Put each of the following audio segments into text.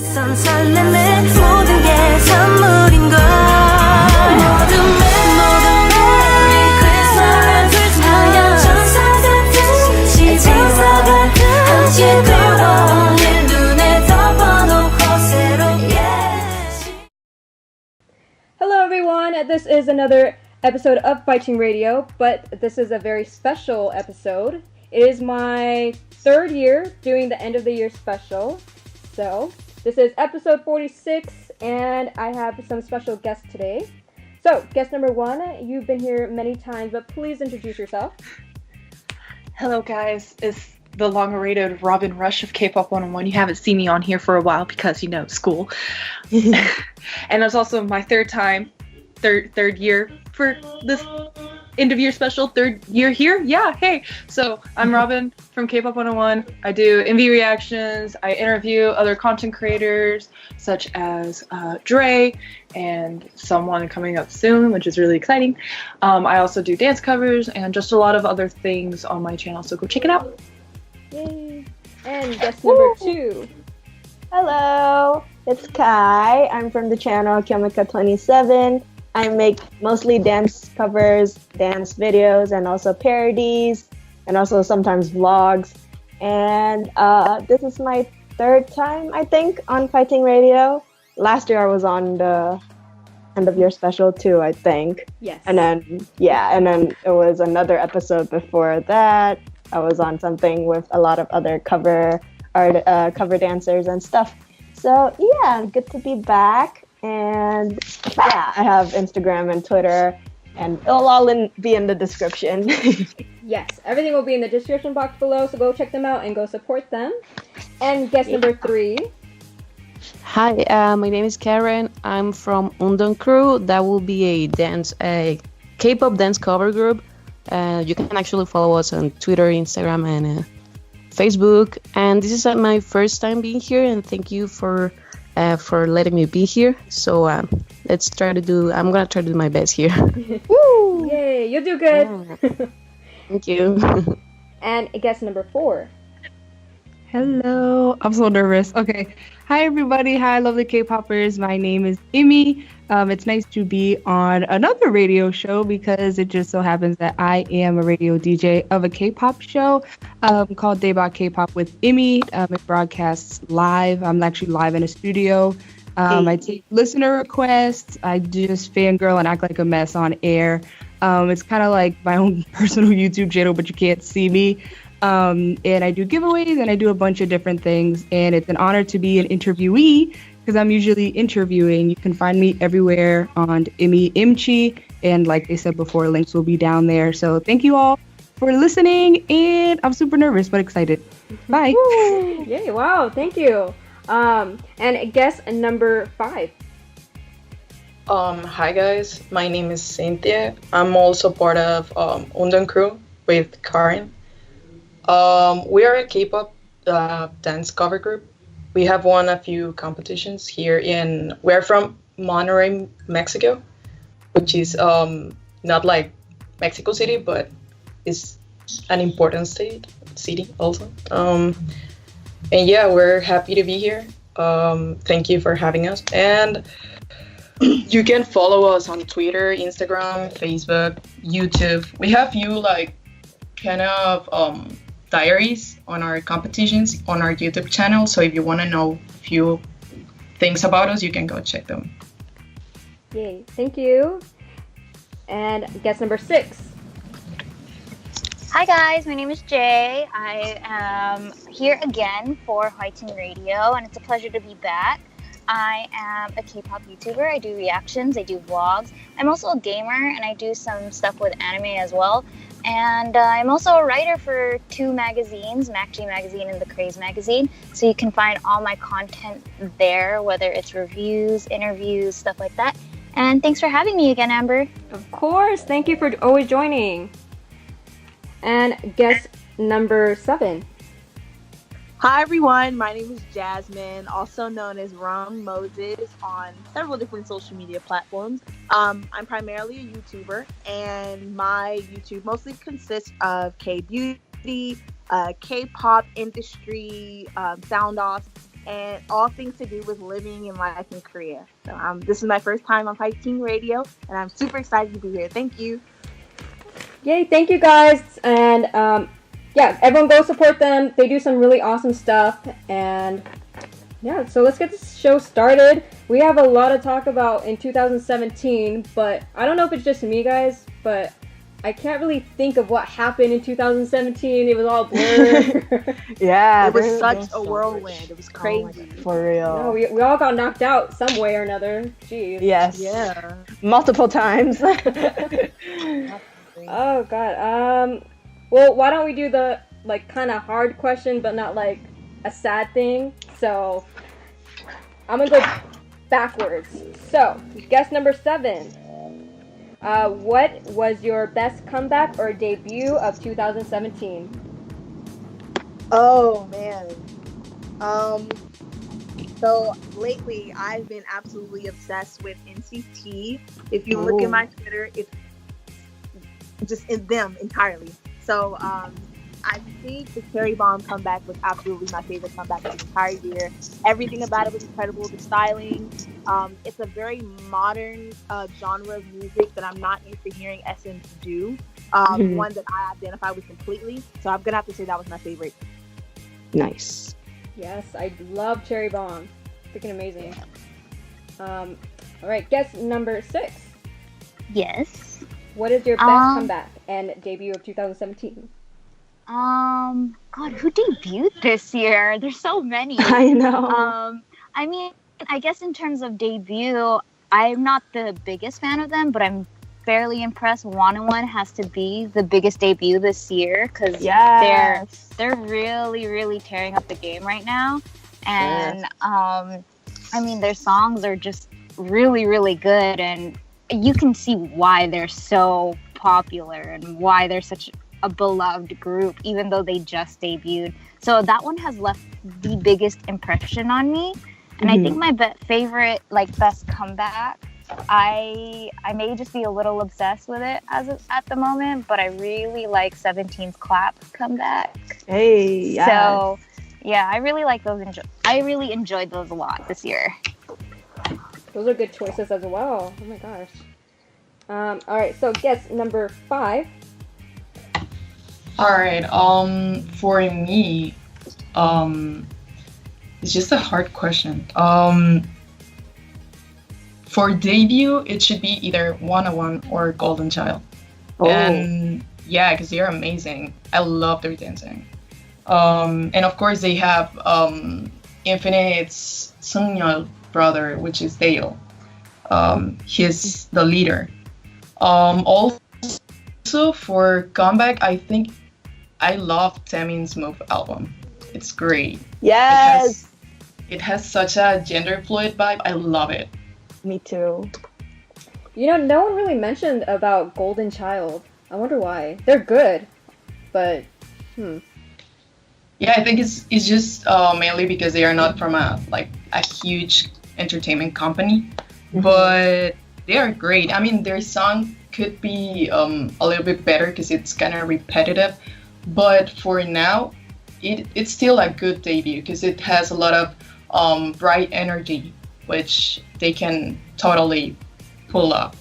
낯선 설렘의 모든 게 선물인 걸 모두 Merry Christmas 하얀 천사 같은 지붕 함께 걸어 내 눈에 덮어놓고 새롭게 Hello everyone, this is another episode of Hwaitingradio, but this is a very special episode. It is my third year doing the end of the year special. So, this is episode 46 and I have some special guests today. So, guest number 1, you've been here many times, but please introduce yourself. Hello guys, it's the long-awaited Robyn Rush of Kpop 101. You haven't seen me on here for a while because, you know, school. And it's also my third year for this end of year special, third year here. Yeah, hey. So I'm Robyn from Kpop 101. I do MV reactions. I interview other content creators such as Dre and someone coming up soon, which is really exciting. I also do dance covers and just a lot of other things on my channel. So go check it out. Yay. And guest number 2. Hello, it's Kai. I'm from the channel Kyomika27. I make mostly dance covers, dance videos, and also parodies, and also sometimes vlogs. And this is my third time, I think, on Hwaitingradio. Last year I was on the end of year special too, I think. Yes. And then it was another episode before that. I was on something with a lot of other cover dancers and stuff. So yeah, good to be back. And yeah, I have Instagram and Twitter, and it'll all be in the description. Yes, everything will be in the description box below, so go check them out and go support them. And guest number 3. Hi, my name is Karen. I'm from Undong crew. That will be a K-pop dance cover group. You can actually follow us on Twitter, Instagram, and Facebook. And this is my first time being here, and thank you for letting me be here. So I'm gonna try to do my best here. Woo! Yay, you'll do good. Thank you. And guest number 4. Hello, I'm so nervous. Okay, hi everybody. Hi, lovely K-popers. My name is Immy. It's nice to be on another radio show because it just so happens that I am a radio DJ of a K-pop show called Daebak K-pop with Immy. It broadcasts live. I'm actually live in a studio. I take listener requests. I just fangirl and act like a mess on air. It's kind of like my own personal YouTube channel, but you can't see me. And I do giveaways and I do a bunch of different things. And it's an honor to be an interviewee because I'm usually interviewing. You can find me everywhere on Immy Imchi. And like they said before, links will be down there. So thank you all for listening. And I'm super nervous, but excited. Bye. Yay, wow, thank you. And guest number 5. Hi guys, my name is Cynthia. I'm also part of Undong crew with Karen. We are a K-pop dance cover group. We have won a few competitions here we're from Monterrey, Mexico, which is not like Mexico City, but it's an important city also. And yeah, we're happy to be here. Thank you for having us. And you can follow us on Twitter, Instagram, Facebook, YouTube. We have few kind of diaries on our competitions on our YouTube channel. So if you want to know a few things about us, you can go check them. Yay, thank you. And guest number 6. Hi guys, my name is Jay. I am here again for Hwaitingradio, and it's a pleasure to be back. I am a K-pop YouTuber. I do reactions, I do vlogs. I'm also a gamer, and I do some stuff with anime as well. And I'm also a writer for 2 magazines, MacG Magazine and The Craze Magazine. So you can find all my content there, whether it's reviews, interviews, stuff like that. And thanks for having me again, Amber. Of course, thank you for always joining. And guest number 7. Hi everyone, my name is Jasmine, also known as Rum Moses on several different social media platforms. I'm primarily a YouTuber, and my YouTube mostly consists of K-beauty, K-pop industry, sound offs, and all things to do with living and life in Korea. So this is my first time on HwaitingRadio, and I'm super excited to be here. Thank you. Yay, thank you guys. And yeah, everyone go support them. They do some really awesome stuff. And yeah, so let's get this show started. We have a lot to talk about in 2017, but I don't know if it's just me, guys, but I can't really think of what happened in 2017. It was all blurred. Yeah, It was such a whirlwind. It was Oh crazy. my God, for real. No, we all got knocked out some way or another. Jeez. Yes. Yeah. Multiple times. Oh god. Well, why don't we do the like kind of hard question, but not like a sad thing? So I'm gonna go backwards. So guess number 7. What was your best comeback or debut of 2017? Oh man. So lately I've been absolutely obsessed with NCT. If you look at my Twitter, it's just in them entirely. So I think the Cherry Bomb comeback was absolutely my favorite comeback of the entire year. Everything about it was incredible. The styling. It's a very modern genre of music that I'm not used to hearing SM do. One that I identify with completely. So I'm gonna have to say that was my favorite. Nice. Yes, I love Cherry Bomb. Freaking amazing. All right, guess number 6. Yes. What is your best comeback and debut of 2017? God, who debuted this year? There's so many. I know. I mean, I guess in terms of debut, I'm not the biggest fan of them, but I'm fairly impressed. 101 has to be the biggest debut this year because they're really, really tearing up the game right now. And I mean, their songs are just really, really good, and you can see why they're so popular and why they're such a beloved group, even though they just debuted. So that one has left the biggest impression on me. And I think my favorite, like, best comeback, I may just be a little obsessed with it at the moment, but I really like 17's Clap comeback. Hey, yes. So, yeah, I really like those. I really enjoyed those a lot this year. Those are good choices as well. Oh my gosh. All right, so guess number 5. All right. For me, it's just a hard question. For debut, it should be either 101 or Golden Child. And yeah, because they're amazing. I love their dancing. And of course, they have Infinite's Seungyeol brother, which is Dale. He's the leader. Also, for comeback, I think I love Taemin's Move album. It's great. Yes. It has such a gender fluid vibe. I love it. Me too. You know, no one really mentioned about Golden Child. I wonder why. They're good, but Yeah, I think it's just mainly because they are not from a huge entertainment company, but they are great. I mean, their song could be a little bit better because it's kind of repetitive, but for now, it's still a good debut because it has a lot of bright energy, which they can totally pull up.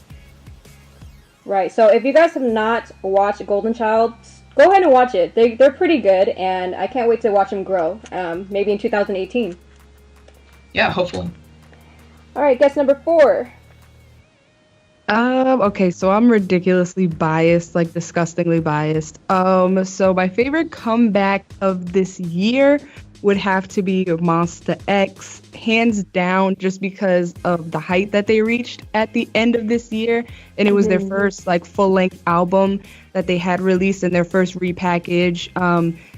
right. So if you guys have not watched Golden Child, go ahead and watch it. They're pretty good, and I can't wait to watch them grow. Maybe in 2018. Yeah, hopefully. All right, guess number 4. Okay, so I'm ridiculously biased, like disgustingly biased. So my favorite comeback of this year would have to be Monsta X, hands down, just because of the height that they reached at the end of this year. And it was their first full-length album that they had released in their first repackage.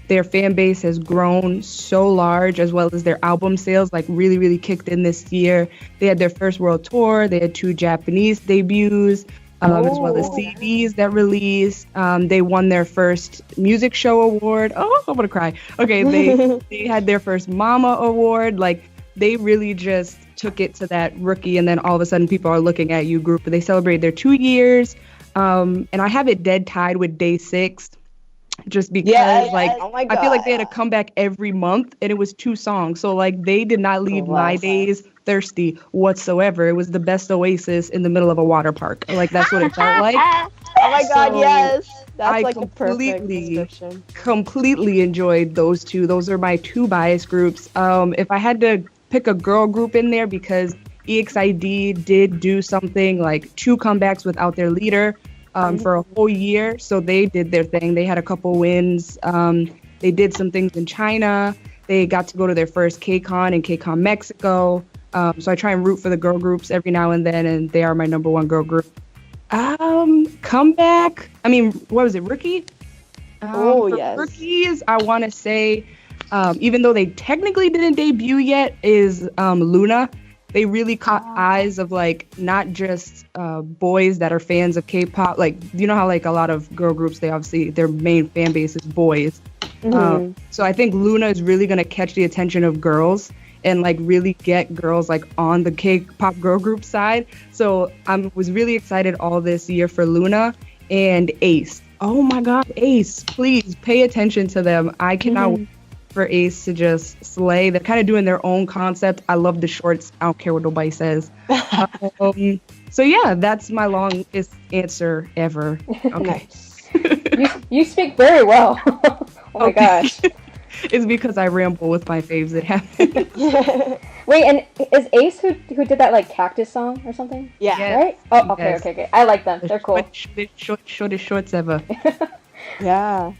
Their fan base has grown so large, as well as their album sales really, really kicked in this year. They had their first world tour. They had 2 Japanese debuts, as well as CDs that released. They won their first music show award. Oh, I'm gonna cry. Okay, they had their first Mama award. They really just took it to that rookie, and then all of a sudden people are looking at you group. They celebrated their 2 years, and I have it dead tied with Day 6. just because oh my I feel like they had a God. comeback every month and it was 2 songs. So like they did not leave my days thirsty whatsoever. It was the best oasis in the middle of a water park. Like that's what it felt like. Oh my God, So yes. That's I like a perfect completely description. completely enjoyed those 2. Those are my 2 bias groups. If I had to pick a girl group in there, because EXID did do something like 2 comebacks without their leader for a whole year. So they did their thing. They had a couple wins. They did some things in China. They got to go to their first KCON in KCON Mexico. So I try and root for the girl groups every now and then, and they are my number 1 girl group. Comeback. I mean, what was it? Rookie? For yes. Rookies, I want to say, even though they technically didn't debut yet, is Luna. They really caught eyes of like not just boys that are fans of K-pop. Like, you know how like a lot of girl groups, they obviously their main fan base is boys. So I think Luna is really gonna catch the attention of girls and like really get girls like on the K-pop girl group side. So I was really excited all this year for Luna and Ace. Oh my God, Ace! Please pay attention to them. I cannot wait for Ace to just slay. They're kind of doing their own concept. I love the shorts. I don't care what nobody says. So yeah, that's my longest answer ever. Okay. You speak very well. Oh my gosh. It's because I ramble with my faves. It happens. Wait, and is Ace who did that like cactus song or something? Yeah. Yes. Right? Oh, okay, Yes. okay. I like them. They're cool. Shortest shorts ever. Yeah.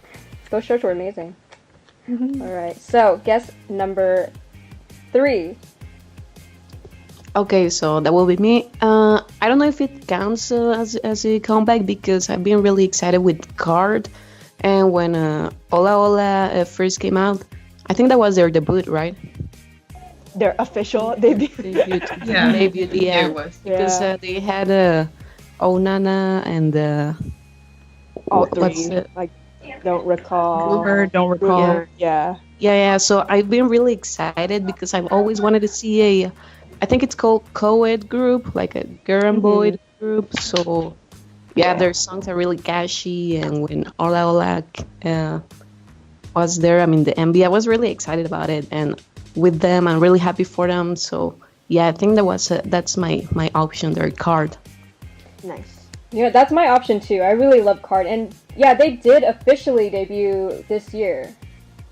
Those shirts were amazing. All right. So, guess number 3. Okay, so that will be me. I don't know if it counts as a comeback because I've been really excited with Card. And when Hola Hola first came out, I think that was their debut, right? Their official debut. Debut, yeah. It was. Because they had Oh Nana and All what's 3. it? Like, don't recall. Rumor, don't recall. Yeah. Yeah. So I've been really excited because I've always wanted to see I think it's called co-ed group, like a girl and boy group. So yeah, their songs are really catchy, and when Hola Hola was there, I mean the MV, I was really excited about it, and with them, I'm really happy for them. So yeah, I think that's my option, their Card. Nice. Yeah, that's my option too. I really love Card, and yeah, they did officially debut this year.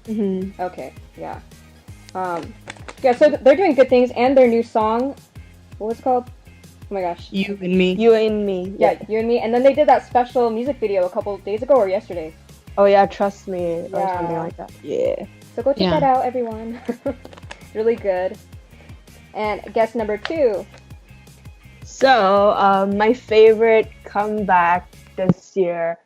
Okay, yeah. Yeah, so they're doing good things, and their new song, what was it called? Oh my gosh. You and Me. You and Me. Yeah, You and Me. And then they did that special music video a couple days ago or yesterday. Oh yeah, Trust Me or Yeah. something like that. Yeah. So go check that out, everyone. Really good. And guess number 2. So, my favorite comeback this year,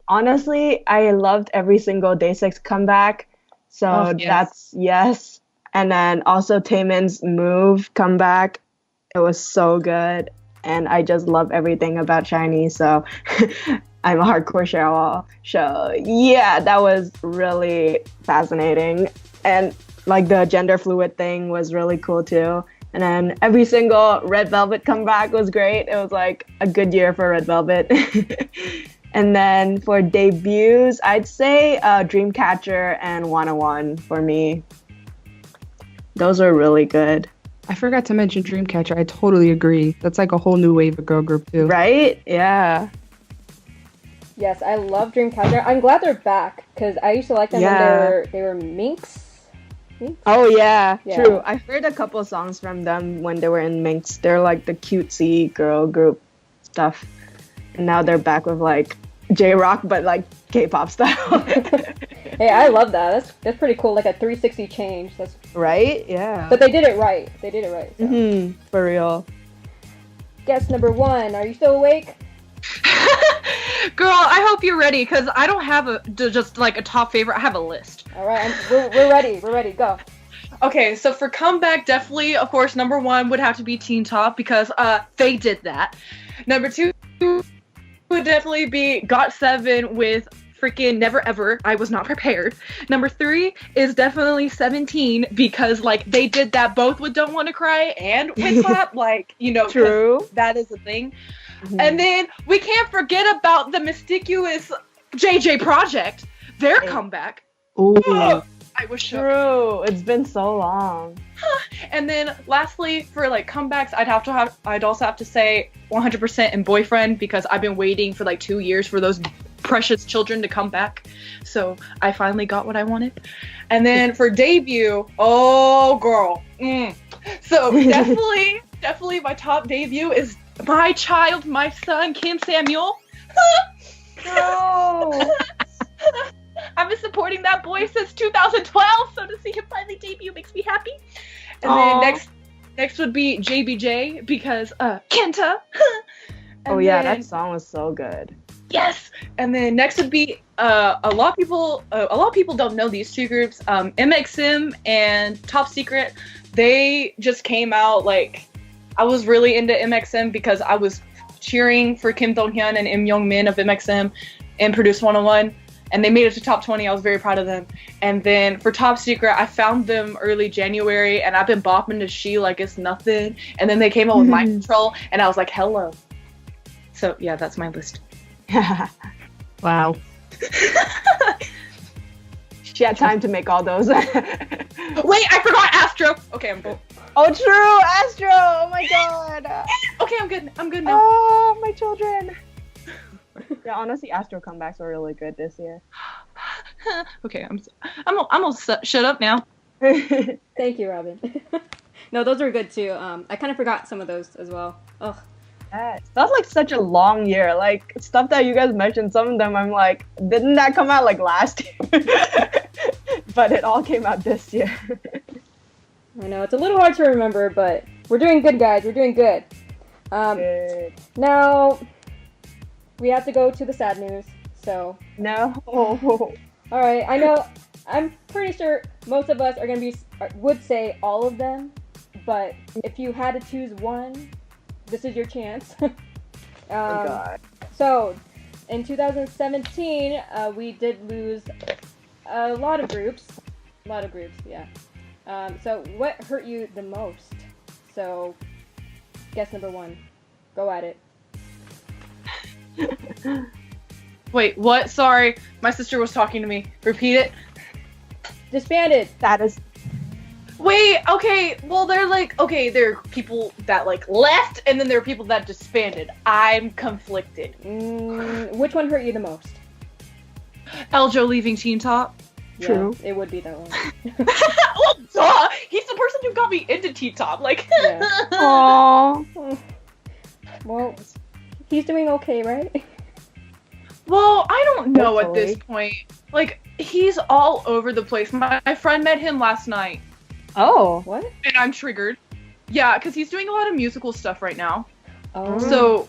honestly, I loved every single Day6 comeback. So that's yes. And then also Taemin's Move comeback. It was so good. And I just love everything about SHINee. So I'm a hardcore Cheryl. So yeah, that was really fascinating. And like the gender fluid thing was really cool too. And then every single Red Velvet comeback was great. It was like a good year for Red Velvet. And then for debuts, I'd say Dreamcatcher and 101 for me. Those are really good. I forgot to mention Dreamcatcher. I totally agree. That's like a whole new wave of girl group too. Right? Yeah. Yes, I love Dreamcatcher. I'm glad they're back, because I used to like them when they were Minx. Oh yeah, Yeah. true. I heard a couple songs from them when they were in Minx. They're like the cutesy girl group stuff. And now they're back with like J-rock, but like K-pop style. Hey, I love that. That's pretty cool. Like a 360 change. That's Right? Yeah. But they did it right. So. For real. Guess number 1. Are you still awake? Girl, I hope you're ready, because I don't have just like a top favorite. I have a list. All right, we're ready. We're ready. Go. Okay, so for comeback, definitely, of course, number 1 would have to be Teen Top, because they did that. Number 2 would definitely be GOT7 with freaking Never Ever. I was not prepared. Number 3 is definitely 17, because like they did that both with Don't Wanna Cry and with Clap. Like, you know, True. that is a thing. And then we can't forget about the mysterious JJ Project, their comeback. Ooh. I was shook. True. It's been so long. And then lastly, for like comebacks, I'd also have to say 100% in Boyfriend, because I've been waiting for like 2 years for those precious children to come back. So I finally got what I wanted. And then for debut, oh girl. So definitely my top debut is my child, my son, Kim Samuel. No. I've been supporting that boy since 2012, so to see him finally debut makes me happy. And then next would be JBJ, because Kenta. Oh yeah, that song was so good. Yes. And then next would be a lot of people don't know these two groups, MXM and Top Secret. They just came out, like, I was really into MXM because I was cheering for Kim Dong-hyun and Im Young-min of MXM and Produce 101. And they made it to top 20. I was very proud of them. And then for Top Secret, I found them early January, and I've been bopping to She like it's nothing. And then they came out with Mind Control, and I was like, hello. So yeah, that's my list. Wow. She had time to make all those. Wait, I forgot Astro. Okay, I'm good. Oh, true, Astro. Oh my god. Okay, I'm good. I'm good now. Oh, my children. Yeah, honestly, Astro comebacks were really good this year. Okay, I'm gonna shut up now. Thank you, Robyn. No, those were good too. I kind of forgot some of those as well. Ugh. Yes. That's like such a long year. Like, stuff that you guys mentioned, some of them I'm like, didn't that come out like last year? But it all came out this year. I know, it's a little hard to remember, but we're doing good, guys. We're doing good. Good. Now, we have to go to the sad news, so... No. Alright, I know, I'm pretty sure most of us would say all of them, but if you had to choose one, this is your chance. Oh god. So, in 2017, we did lose a lot of groups. Yeah. So, what hurt you the most? So, guess number one. Go at it. Wait, what? Sorry, my sister was talking to me. Repeat it. Disbanded. That is... Wait, okay, well, there are people that, like, left, and then there are people that disbanded. I'm conflicted. Which one hurt you the most? Eljo leaving Teen Top. True. Yeah, it would be that one. Well, duh! He's the person who got me into Teen Top, like... Yeah. Aww. Well, he's doing okay, right? Well, I don't know Hopefully. at this point. Like, he's all over the place. My friend met him last night. Oh. What? And I'm triggered. Yeah, because he's doing a lot of musical stuff right now. Oh. So,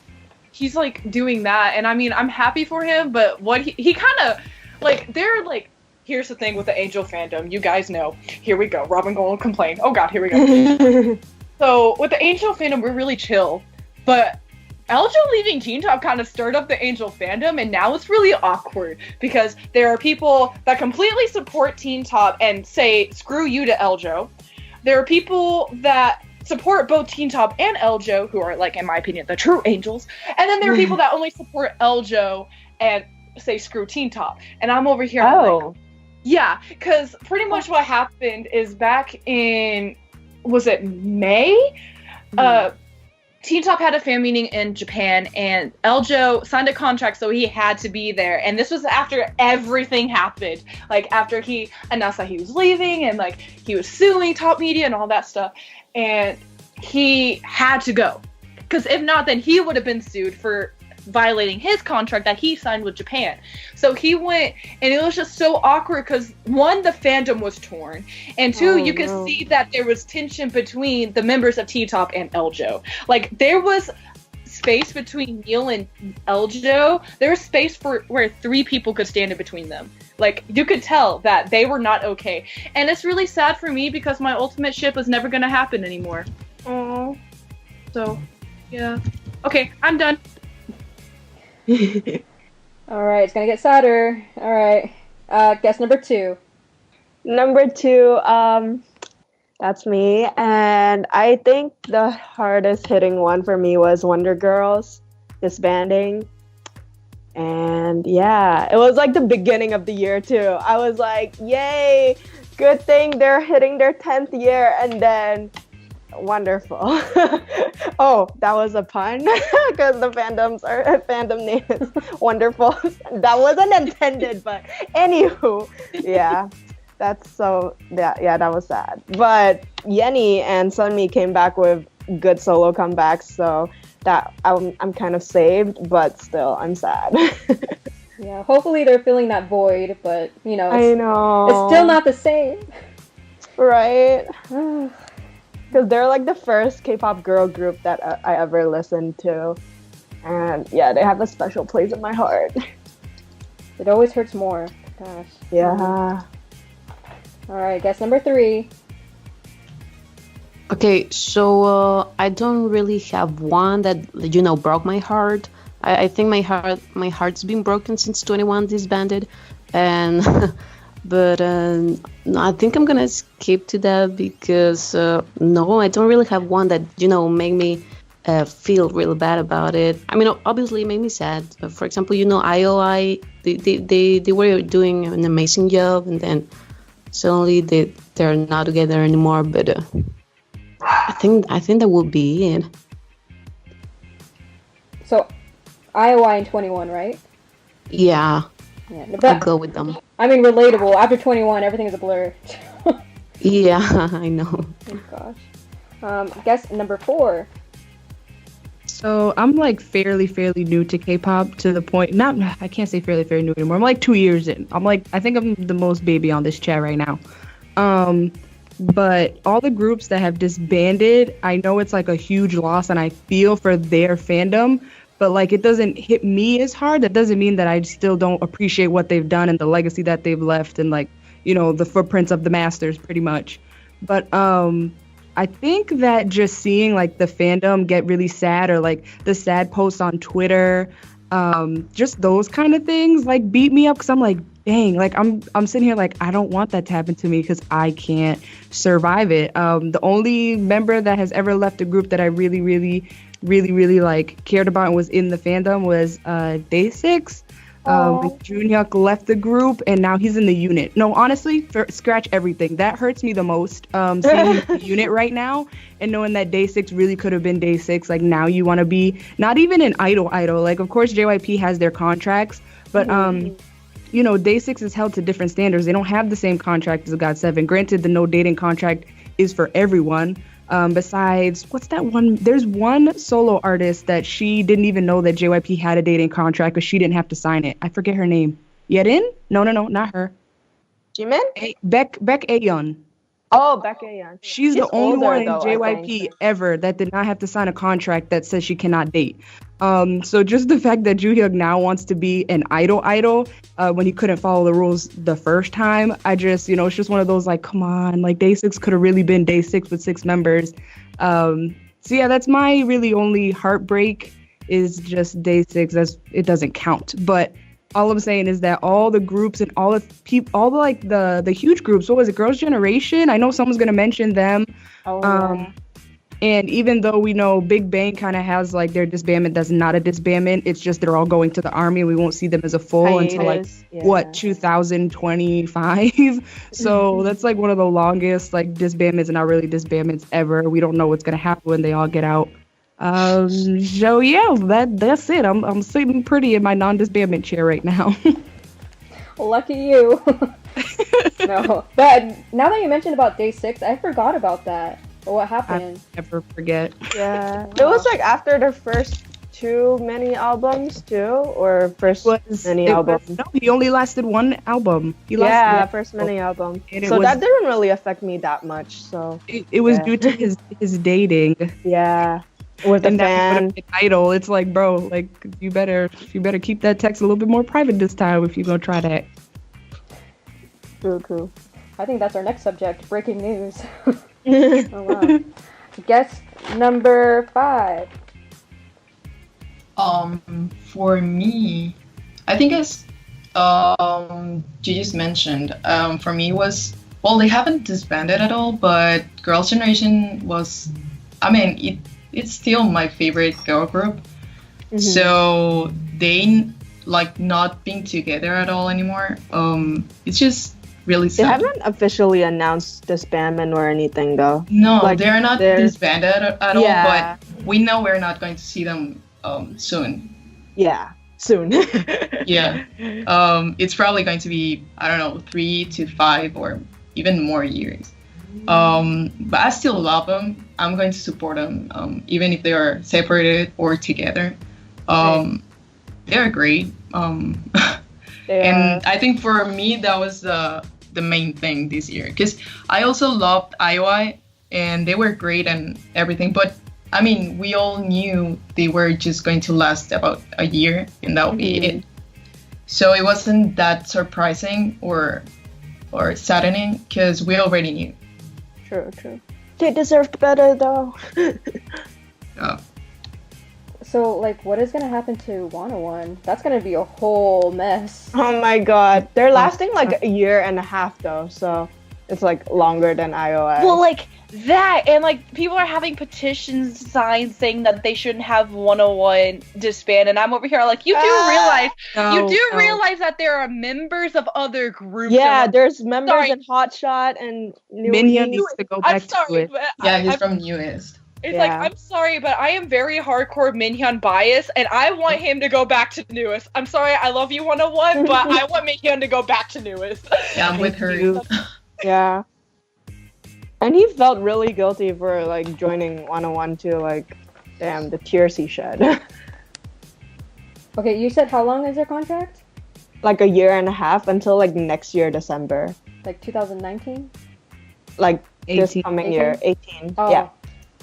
he's, like, doing that. And, I mean, I'm happy for him, but what he kind of, like, they're, like, here's the thing with the Angel fandom. You guys know. Here we go. Robyn going to complain. Oh, God, here we go. So, with the Angel fandom, we're really chill. But Eljo leaving Teen Top kind of stirred up the Angel fandom, and now it's really awkward because there are people that completely support Teen Top and say, screw you to Eljo. There are people that support both Teen Top and Eljo, who are, like, in my opinion, the true Angels. And then there are people that only support Eljo and say, screw Teen Top. And I'm over here, I'm like, yeah, because pretty much what happened is back in, was it May? Teen Top had a fan meeting in Japan, and Eljo signed a contract, so he had to be there. And this was after everything happened. Like, after he announced that he was leaving, and, like, he was suing Top Media and all that stuff. And he had to go. Because if not, then he would have been sued for violating his contract that he signed with Japan. So he went, and it was just so awkward because, one, the fandom was torn, and two, you could see that there was tension between the members of T-Top and Eljo. Like, there was space between Neil and Eljo. There was space for where three people could stand in between them. Like, you could tell that they were not okay. And it's really sad for me because my ultimate ship was never going to happen anymore. Aww. So, yeah. Okay, I'm done. Alright, it's gonna get sadder. Alright. Guess number two. Number two, that's me. And I think the hardest hitting one for me was Wonder Girls disbanding. And yeah, it was like the beginning of the year too. I was like, yay, good thing they're hitting their 10th year. And then wonderful. Oh, that was a pun because the fandom name is wonderful. That wasn't intended, but anywho, yeah. That was sad. But Yenny and Sunmi came back with good solo comebacks, so that I'm kind of saved, but still I'm sad. Yeah, hopefully they're filling that void, but you know, I know it's still not the same, right? Because they're like the first K-pop girl group that I ever listened to, and yeah, they have a special place in my heart. It always hurts more. Gosh. Yeah. All right, guess number 3. Okay, so I don't really have one that broke my heart. I think my heart's been broken since 21 Disbanded, and but no, I think I'm gonna skip to that because no, I don't really have one that make me feel real bad about it. I mean, obviously it made me sad. For example, IOI, they were doing an amazing job, and then suddenly they're not together anymore. But I think that would be it. So, IOI and 21, right? Yeah. But, I'll go with them. I mean, relatable. After 21, everything is a blur. Yeah, I know. Oh gosh. Guess number 4. So I'm like fairly new to K-pop to the point. I can't say fairly new anymore. I'm like 2 years in. I think I'm the most baby on this chat right now. But all the groups that have disbanded, I know it's like a huge loss, and I feel for their fandom. But like it doesn't hit me as hard. That doesn't mean that I still don't appreciate what they've done and the legacy that they've left, and like the footprints of the masters, pretty much. But I think that just seeing like the fandom get really sad, or like the sad posts on Twitter, just those kind of things like beat me up, because I'm like, dang, like I'm sitting here like I don't want that to happen to me because I can't survive it. The only member that has ever left a group that I really like cared about and was in the fandom was Day6. Junhyuk left the group and now he's in the unit. No, honestly, scratch everything. That hurts me the most. Seeing him in the unit right now and knowing that Day6 really could have been Day6. Like now you want to be not even an idol. Like of course JYP has their contracts, but Day6 is held to different standards. They don't have the same contract as GOT7. Granted, the no dating contract is for everyone. Besides, what's that one? There's one solo artist that she didn't even know that JYP had a dating contract because she didn't have to sign it. I forget her name. Yerin? No, not her. Jimin? Beck Ayeon. Oh, Beck Ayeon. She's the only one in JYP ever that did not have to sign a contract that says she cannot date. So just the fact that Joohyuk now wants to be an idol when he couldn't follow the rules the first time, I just, it's just one of those like, come on, like Day6 could have really been Day6 with 6 members. So yeah, that's my really only heartbreak is just Day6. It doesn't count. But all I'm saying is that all the groups and all the people, all the like the huge groups, what was it, Girls' Generation? I know someone's gonna mention them. Yeah. And even though we know Big Bang kind of has like their disbandment, that's not a disbandment. It's just they're all going to the army. We won't see them as a full until like 2025. So that's like one of the longest like disbandments, and not really disbandments ever. We don't know what's gonna happen when they all get out. So yeah, that's it. I'm sitting pretty in my non-disbandment chair right now. Lucky you. No, but now that you mentioned about Day6, I forgot about that. What happened? I never forget. Yeah, it was like after the first 2 mini albums too, or first mini album. No, he only lasted 1 album. First mini album. So that didn't really affect me that much. So it was due to his dating. Yeah. With a fan idol, it's like, bro, like you better keep that text a little bit more private this time if you're gonna try that. Cool. I think that's our next subject. Breaking news. Oh wow. Guess number 5. For me, I think as you just mentioned, for me was, well, they haven't disbanded at all, but Girls' Generation was, it's still my favorite girl group. Mm-hmm. So like not being together at all anymore. It's just really They sad. haven't officially announced disbandment or anything though. No, Like, they're not they're- disbanded at all, Yeah. but we know we're not going to see them soon. Yeah, soon. Yeah. It's probably going to be, I don't know, 3 to 5 or even more years. But I still love them. I'm going to support them, even if they are separated or together. They're great. And I think for me, that was the main thing this year. Because I also loved IOI, and they were great and everything. But, I mean, we all knew they were just going to last about a year, and that would be it. So it wasn't that surprising or saddening, because we already knew. True. They deserved better though. So, like, what is gonna happen to 101? That's gonna be a whole mess. Oh my god. They're lasting like a year and a half though, so it's like longer than iOS. Well, like that, and like people are having petitions signed saying that they shouldn't have 101 disband, and I'm over here like, you do realize that there are members of other groups. Yeah, that there's members Sorry. in Hotshot and New Minion Eve. needs to go I'm back to sorry, it. but Yeah, he's I'm, from Newest. it's like, Yeah. I'm sorry, but I am very hardcore Minhyun bias, and I want him to go back to Newest. I'm sorry, I love you 101, but I want Minhyun to go back to Newest. Yeah, I'm with her. you. Yeah. And he felt really guilty for like joining 101 too, like damn the tears he shed. Okay, you said how long is their contract? Like a year and a half until like next year December. Like 2019? Like this 18. coming year, 18. Oh. Yeah.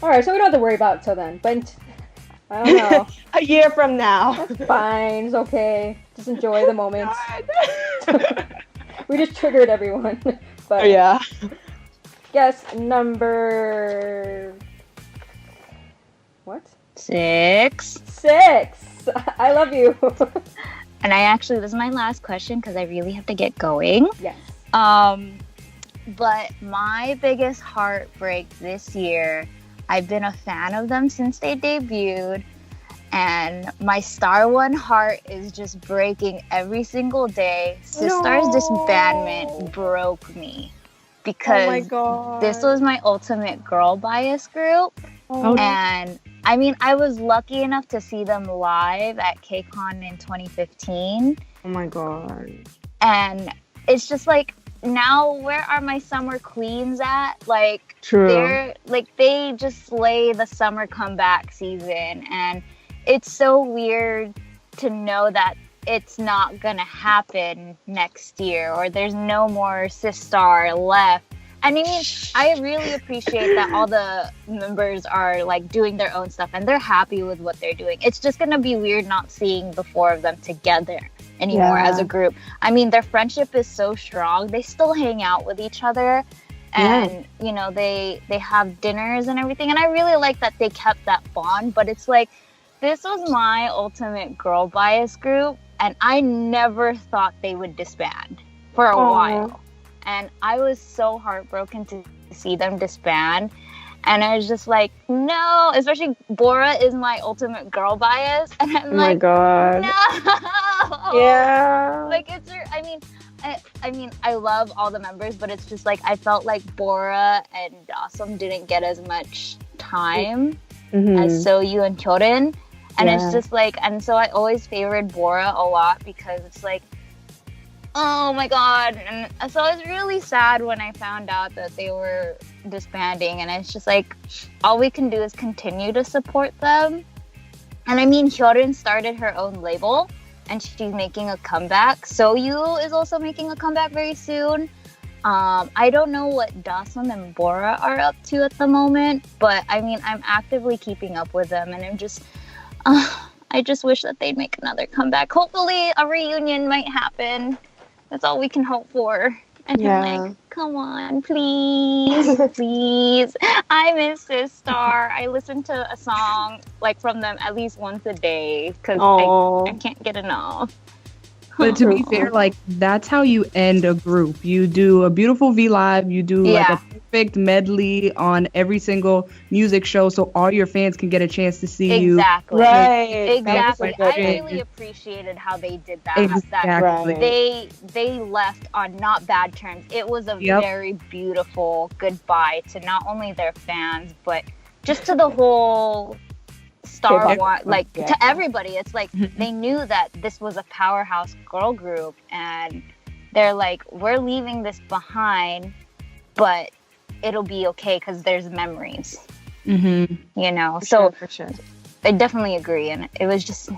Alright, so we don't have to worry about it till then. But I don't know. A year from now. It's fine. It's okay. Just enjoy the moment. We just triggered everyone. But Yeah. guess number... What? 6. 6! I love you. And this is my last question because I really have to get going. Yes. But my biggest heartbreak this year, I've been a fan of them since they debuted, and my Star One heart is just breaking every single day. Sistar's disbandment broke me because Oh my god. this was my ultimate girl bias group. Oh, And I mean, I was lucky enough to see them live at KCON in 2015. Oh my god. And it's just like, now where are my summer queens at? Like, True. they're like, they just slay the summer comeback season. And it's so weird to know that it's not gonna happen next year, or there's no more Sistar left. And I mean, I really appreciate that all the members are like doing their own stuff and they're happy with what they're doing. It's just gonna be weird not seeing the four of them together anymore Yeah. as a group. I mean, their friendship is so strong. They still hang out with each other, and you know, they have dinners and everything. And I really like that they kept that bond. But it's like, this was my ultimate girl bias group, and I never thought they would disband for a while. And I was so heartbroken to see them disband. And I was just like, no, especially Bora is my ultimate girl bias. And I'm Oh my like, god. no. Yeah. Like, I mean, I love all the members, but it's just like, I felt like Bora and Dawson didn't get as much time as Soyu and Hyorin. And Yeah. it's just like, and so I always favored Bora a lot because it's like, oh my god. And so I was really sad when I found out that they were disbanding, and it's just like, all we can do is continue to support them. And I mean, Hyorin started her own label and she's making a comeback. Soyu is also making a comeback very soon. I don't know what Dawson and Bora are up to at the moment, but I mean, I'm actively keeping up with them, and I'm just I just wish that they'd make another comeback. Hopefully a reunion might happen. That's all we can hope for. And I'm like, come on, please, please. I miss Sistar. I listen to a song like from them at least once a day because I can't get enough. But to be fair, like that's how you end a group. You do a beautiful V Live, you do like a perfect medley on every single music show so all your fans can get a chance to see you. Exactly. Right. Exactly. I really appreciated how they did that. Exactly. They left on not bad terms. It was a very beautiful goodbye to not only their fans, but just to the whole Star Wars, like to everybody. It's like they knew that this was a powerhouse girl group, and they're like, we're leaving this behind, but it'll be okay because there's memories. You know, For sure. I definitely agree, and it was just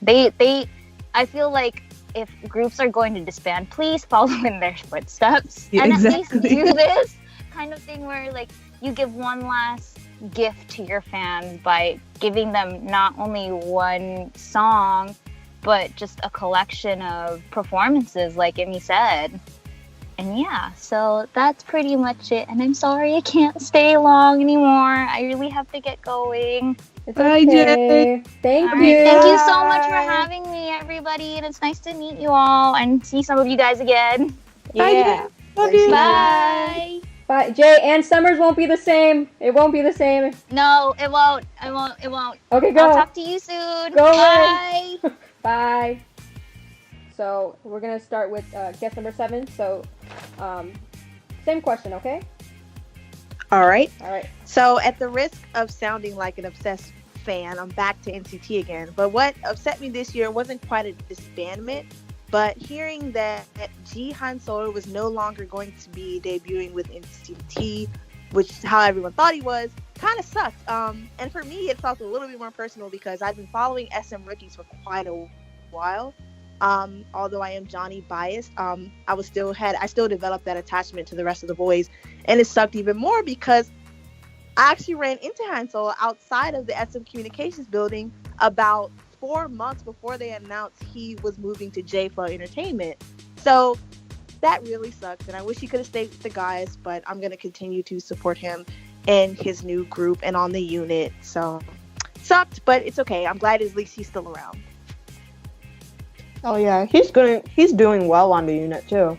they. I feel like if groups are going to disband, please follow in their footsteps and at least do this kind of thing where like you give one last gift to your fans by giving them not only one song but just a collection of performances like Immy said. And so that's pretty much it, and I'm sorry I can't stay long anymore. I really have to get going. It's okay. Thank you. Thank you so much for having me, everybody, and it's nice to meet you all and see some of you guys again. Love you. Bye. Bye. Jay, and Summers won't be the same. It won't be the same. No, it won't. It won't. Okay, go. I'll talk to you soon. Go Bye. Bye. So we're gonna start with guest number 7. So, same question, okay? All right. All right. So at the risk of sounding like an obsessed fan, I'm back to NCT again. But what upset me this year wasn't quite a disbandment, but hearing that Jihan Sol was no longer going to be debuting with NCT, which is how everyone thought he was, kind of sucked. And for me, it felt a little bit more personal because I've been following SM rookies for quite a while. Although I am Johnny biased, I still developed that attachment to the rest of the boys, and it sucked even more because I actually ran into Hansel outside of the SM Communications building about 4 months before they announced he was moving to J-Flow Entertainment. So that really sucks, and I wish he could have stayed with the guys, but I'm going to continue to support him in his new group and on the unit. So sucked, but it's okay. I'm glad at least he's still around. Oh yeah, he's doing well on the unit too.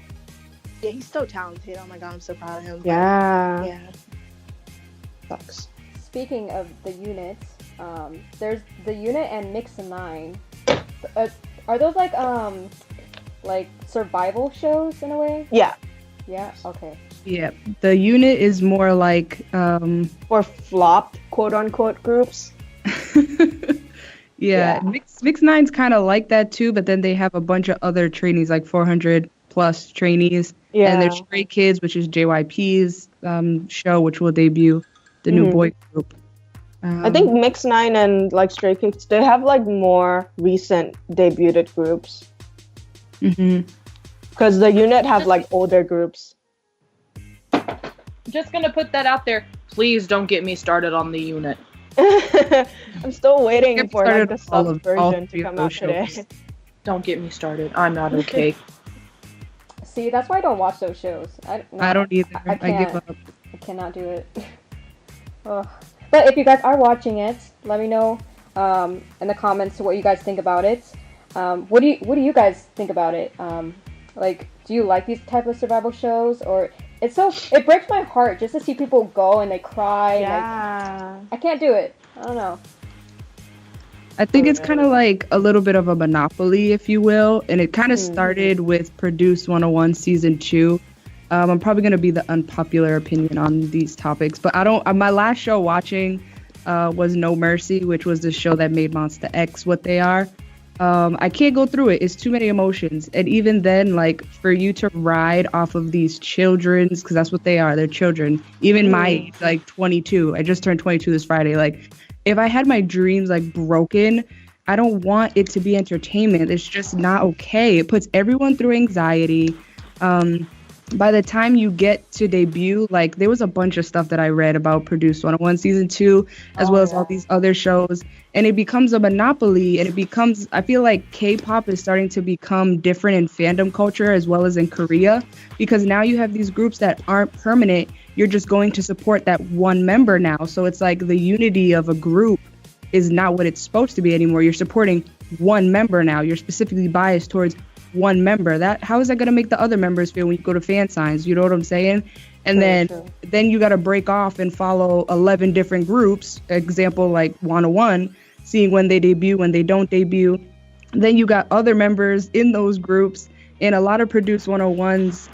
Yeah, he's so talented. Oh my god, I'm so proud of him. Yeah. Sucks. Speaking of the units, there's the unit and Mix 9. Are those like survival shows in a way? Yeah. Yeah. Okay. Yeah, the unit is more like Or flopped quote unquote groups. Yeah. Mix 9's kind of like that too, but then they have a bunch of other trainees, like 400 plus trainees. Yeah. And there's Stray Kids, which is JYP's show, which will debut the new boy group. I think Mix 9 and like Stray Kids, they have like more recent debuted groups. Because the unit have like older groups. Just gonna put that out there. Please don't get me started on the unit. I'm still waiting for like the all sub version to come out today. Don't get me started. I'm not okay. See, that's why I don't watch those shows. I don't either. I give up. I cannot do it. Ugh. But if you guys are watching it, let me know in the comments what you guys think about it. What do you guys think about it? Like, do you like these type of survival shows, or it breaks my heart just to see people go and they cry. Yeah. Like, I can't do it. I don't know. I think it's kind of like a little bit of a monopoly, if you will, and it kind of started with Produce 101 Season 2. I'm probably going to be the unpopular opinion on these topics, but my last show watching was No Mercy, which was the show that made Monsta X what they are. I can't go through it. It's too many emotions. And even then, like, for you to ride off of these children's, because that's what they are, they're children, even my age, like 22. I just turned 22 this Friday. Like, if I had my dreams, like, broken, I don't want it to be entertainment. It's just not okay. It puts everyone through anxiety. By the time you get to debut, like, there was a bunch of stuff that I read about Produce 101 Season 2, as well as all these other shows, and it becomes a monopoly, and I feel like K-pop is starting to become different in fandom culture as well as in Korea, because now you have these groups that aren't permanent. You're just going to support that one member now, so it's like the unity of a group is not what it's supposed to be anymore. You're supporting one member now. You're specifically biased towards one member. How is that gonna make the other members feel when you go to fan signs? You know what I'm saying? And then you gotta break off and follow 11 different groups. Example like 101, seeing when they debut, when they don't debut. Then you got other members in those groups, and a lot of Produce 101's,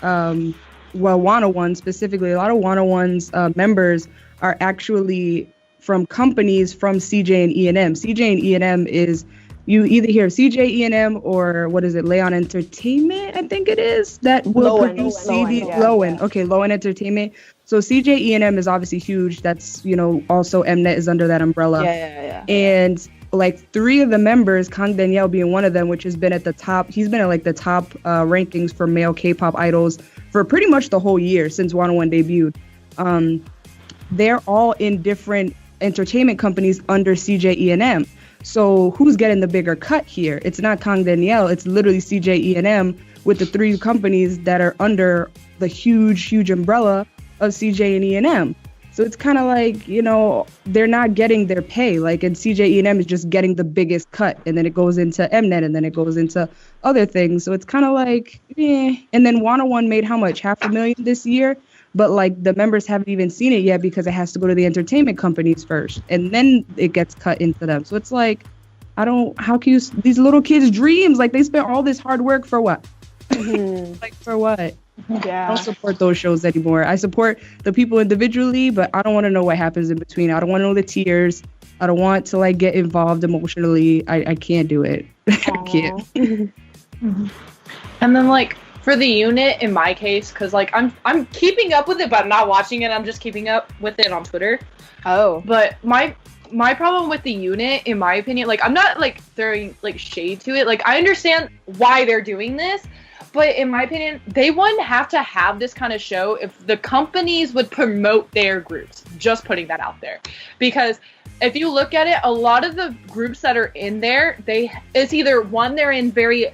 101 specifically, a lot of 101's members are actually from companies from CJ and E&M. CJ and E&M is, you either hear CJ, E&M, or what is it, Leon Entertainment, I think it is, that will produce CD. Lowen. Okay, Lowen Entertainment. So CJ, E&M is obviously huge. That's, also Mnet is under that umbrella. Yeah. And like 3 of the members, Kang Daniel being one of them, which has been at the top, he's been at like the top rankings for male K-pop idols for pretty much the whole year since 101 debuted. They're all in different entertainment companies under CJ E&M. So who's getting the bigger cut here? It's not Kang Daniel, it's literally CJ E&M with the 3 companies that are under the huge umbrella of CJ and E&M. So it's kind of like, they're not getting their pay. Like, and CJ E&M is just getting the biggest cut, and then it goes into Mnet, and then it goes into other things. So it's kind of like, And then 101 made how much? $500,000 this year? But like the members haven't even seen it yet because it has to go to the entertainment companies first, and then it gets cut into them. So it's like, how can you, these little kids' dreams, like they spent all this hard work for what? Like for what? Yeah. I don't support those shows anymore. I support the people individually, but I don't want to know what happens in between. I don't want to know the tears. I don't want to like get involved emotionally. I can't do it. I can't. And then like for the unit, in my case, because like I'm keeping up with it, but I'm not watching it. I'm just keeping up with it on Twitter. Oh. But my problem with the unit, in my opinion, like I'm not like throwing like shade to it. Like I understand why they're doing this, but in my opinion, they wouldn't have to have this kind of show if the companies would promote their groups. Just putting that out there, because if you look at it, a lot of the groups that are in there, it's either one, they're in very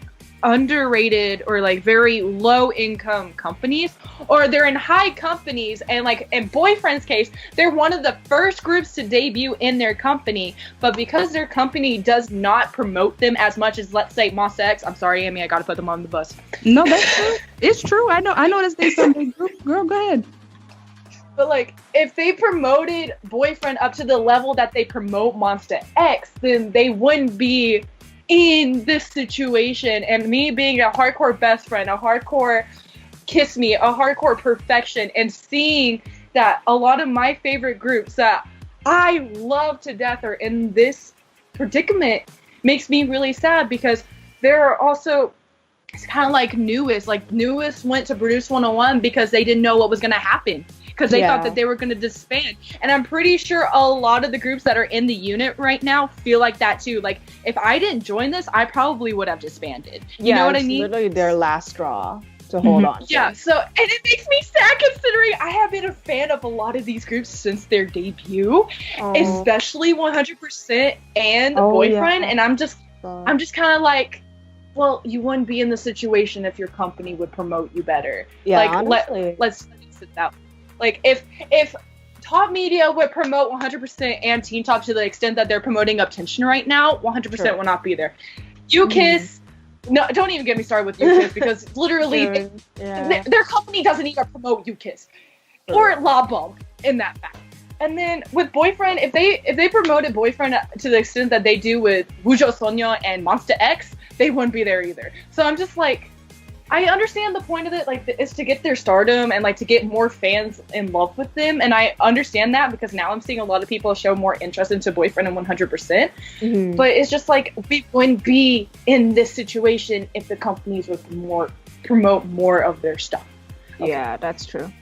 underrated or like very low income companies, or they're in high companies, and like in Boyfriend's case, they're one of the first groups to debut in their company, but because their company does not promote them as much as, let's say, Monsta X. I'm sorry, Amy, I gotta put them on the bus. No, that's true. It's true. I know this thing's some big group. Girl, go ahead. But like, if they promoted Boyfriend up to the level that they promote Monsta X, then they wouldn't be in this situation. And me being a hardcore best friend, a hardcore kiss me, a hardcore perfection, and seeing that a lot of my favorite groups that I love to death are in this predicament makes me really sad, because there are also, it's kind of like Newest. Like Newest went to Produce 101 because they didn't know what was going to happen, because they thought that they were going to disband. And I'm pretty sure a lot of the groups that are in the unit right now feel like that too. Like, if I didn't join this, I probably would have disbanded. You know what I mean? Literally their last straw to hold on to. Yeah, so, and it makes me sad considering I have been a fan of a lot of these groups since their debut, especially 100% and Boyfriend. And I'm just kind of like, well, you wouldn't be in the situation if your company would promote you better. Yeah, like, honestly. let's sit that. Like, if Top Media would promote 100% and Teen Top to the extent that they're promoting Uptension right now, 100% will not be there. UKISS, no, don't even get me started with UKISS, because literally their company doesn't even promote UKISS or La Bomb in that fact. And then with Boyfriend, if they promoted Boyfriend to the extent that they do with Wujo Sonyo and Monsta X, they wouldn't be there either. So I'm just like, I understand the point of it, like, is to get their stardom and like to get more fans in love with them, and I understand that, because now I'm seeing a lot of people show more interest into Boyfriend and 100%. But it's just like, we wouldn't be in this situation if the companies would promote more of their stuff. Yeah, that's true.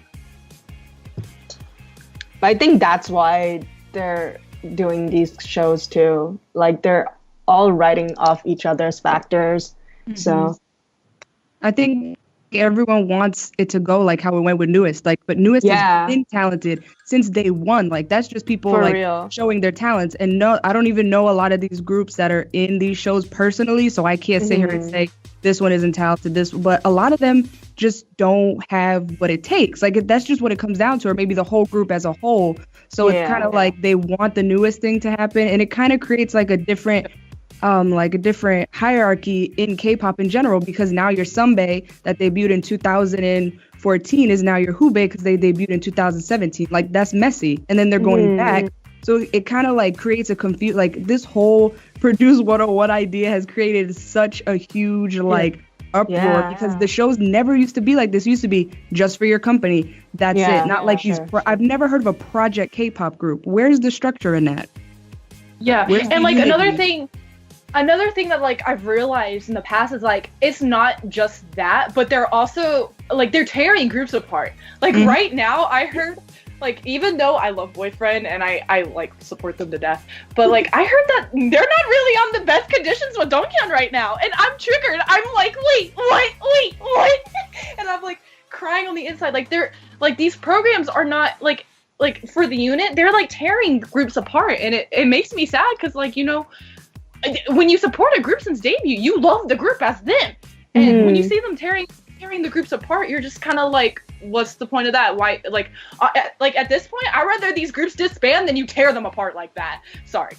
But I think that's why they're doing these shows too. Like, they're all writing off each other's factors. So I think everyone wants it to go like how it went with Newest. Like, but Newest has been talented since day one. Like, that's just people showing their talents. And no, I don't even know a lot of these groups that are in these shows personally, so I can't sit here and say this one isn't talented. But a lot of them just don't have what it takes. Like, that's just what it comes down to, or maybe the whole group as a whole. So it's kind of like they want the Newest thing to happen, and it kind of creates like a different like a different hierarchy in K-pop in general, because now your Sunbae that debuted in 2014 is now your Hwaiting because they debuted in 2017. Like, that's messy. And then they're going back. So it kind of like creates a like this whole Produce 101 idea has created such a huge like uproar because the shows never used to be like this. It used to be just for your company. That's it. Not like these. I've never heard of a project K-pop group. Where's the structure in that? Yeah. And like another thing that like I've realized in the past is like it's not just that, but they're also like they're tearing groups apart. Like right now I heard like, even though I love Boyfriend and I like support them to death, but like I heard that they're not really on the best conditions with Donghyun right now, and I'm triggered. I'm like, wait, what? And I'm like crying on the inside. Like they're like these programs are not like for the unit. They're like tearing groups apart, and it makes me sad because like when you support a group since debut, you love the group as them, and when you see them tearing the groups apart, you're just kind of like, what's the point of that? Why, like at this point, I'd rather these groups disband than you tear them apart like that. Sorry.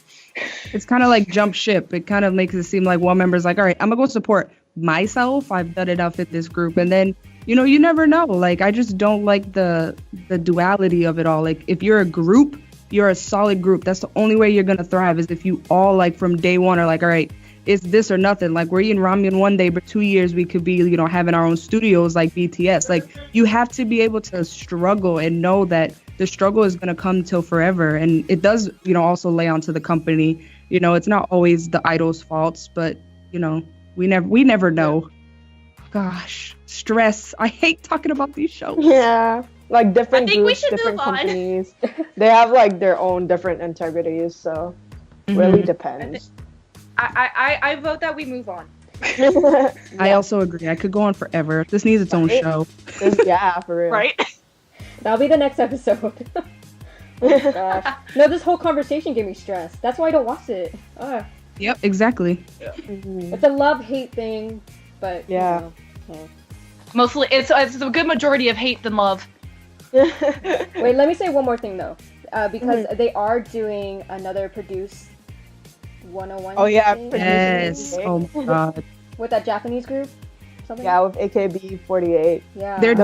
It's kind of like jump ship. It kind of makes it seem like one member's like, all right, I'm gonna go support myself. I've done enough in this group, and then you never know. Like, I just don't like the duality of it all. Like, if you're a group, you're a solid group. That's the only way you're gonna thrive is if you all like from day one are like, all right, it's this or nothing. Like, we're in Ramyun one day, but 2 years we could be, having our own studios like BTS. Like, you have to be able to struggle and know that the struggle is going to come till forever. And it does, also lay onto the company. It's not always the idol's faults, but, we never know. Gosh, stress. I hate talking about these shows. Yeah. Like different I think groups, we should different move on. companies. They have like their own different integrities, so really depends. I vote that we move on. I also agree. I could go on forever. This needs its own show. Yeah, for real. Right? That'll be the next episode. Oh, gosh. No, this whole conversation gave me stress. That's why I don't watch it. Ugh. Yep, exactly. It's a love-hate thing, but yeah. Mostly, it's a good majority of hate than love. Wait, let me say one more thing though, because they are doing another Produce 101. Oh yeah, yes. Oh my god. With that Japanese group. Something? Yeah, with AKB48. Yeah. They're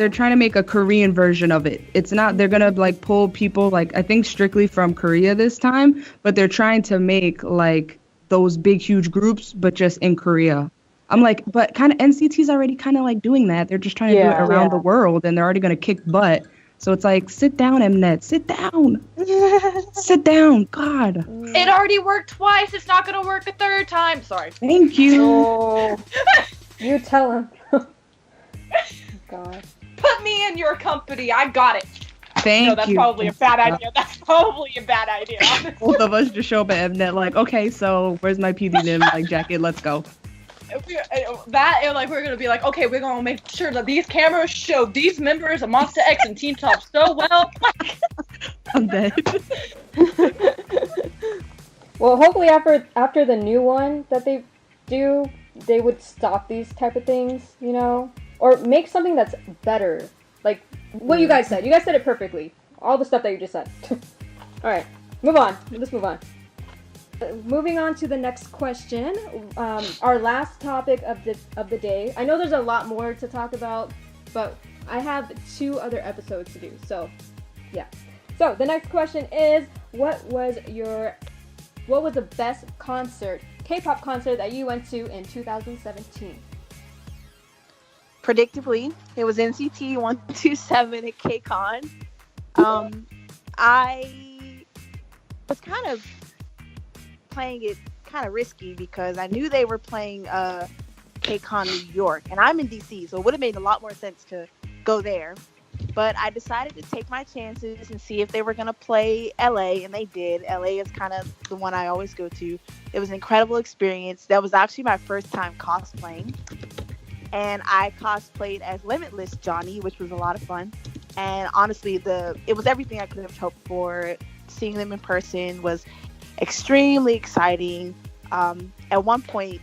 trying to make a Korean version of it. It's not, they're gonna like pull people like I think strictly from Korea this time, but they're trying to make like those big huge groups, but just in Korea. I'm like, but kind of NCT's already kind of like doing that. They're just trying to do it around the world, and they're already gonna kick butt. So it's like, sit down, Mnet. Sit down. Sit down. God. It already worked twice. It's not gonna work a third time. Sorry. Thank you. Oh, you tell him. God. Put me in your company. I got it. Thank you. No, that's probably a bad idea. That's probably a bad idea. Both of us just show up at Mnet like, okay, so where's my PDNim like jacket? Let's go. We're gonna be like, okay, we're gonna make sure that these cameras show these members of Monster X and Teen Top so well. I'm dead. Well, hopefully after the new one that they do, they would stop these type of things, or make something that's better. Like what you guys said. You guys said it perfectly. All the stuff that you just said. All right, move on. Let's move on. Moving on to the next question, our last topic of the day. I know there's a lot more to talk about, but I have 2 other episodes to do. So, yeah. So the next question is, what was the best K-pop concert that you went to in 2017? Predictably, it was NCT 127 at KCON. I was kind of playing it kind of risky because I knew they were playing KCON New York, and I'm in DC, so it would have made a lot more sense to go there. But I decided to take my chances and see if they were going to play LA, and they did. LA is kind of the one I always go to. It was an incredible experience. That was actually my first time cosplaying, and I cosplayed as Limitless Johnny, which was a lot of fun. And honestly, it was everything I could have hoped for. Seeing them in person was extremely exciting. At one point,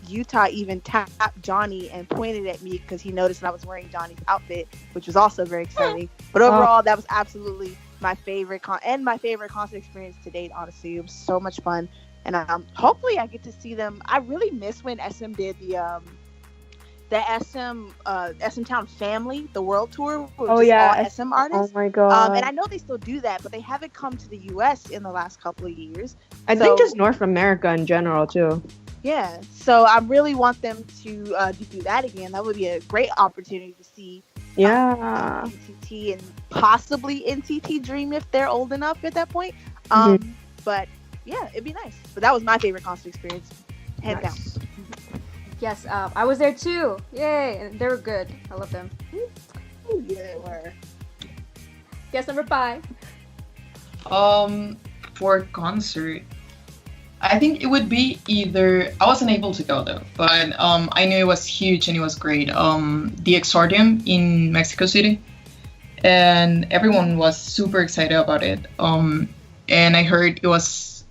Utah even tapped Johnny and pointed at me because he noticed that I was wearing Johnny's outfit, which was also very exciting. But overall, that was absolutely my favorite concert experience to date. Honestly, it was so much fun, and hopefully I get to see them. I really miss when SM did the SM Town Family, the world tour with all SM artists. Oh my god. And I know they still do that, but they haven't come to the US in the last couple of years. I think just North America in general too. Yeah, so I really want them to do that again. That would be a great opportunity to see NCT and possibly NCT Dream if they're old enough at that point. But yeah, it'd be nice. But that was my favorite concert experience, hands down. Yes, I was there too. Yay, and they were good. I love them. Oh, yeah, they were. Guess number 5. For concert, I think it would be either. I wasn't able to go though, but I knew it was huge and it was great. The Exordium in Mexico City, and everyone was super excited about it. And I heard it was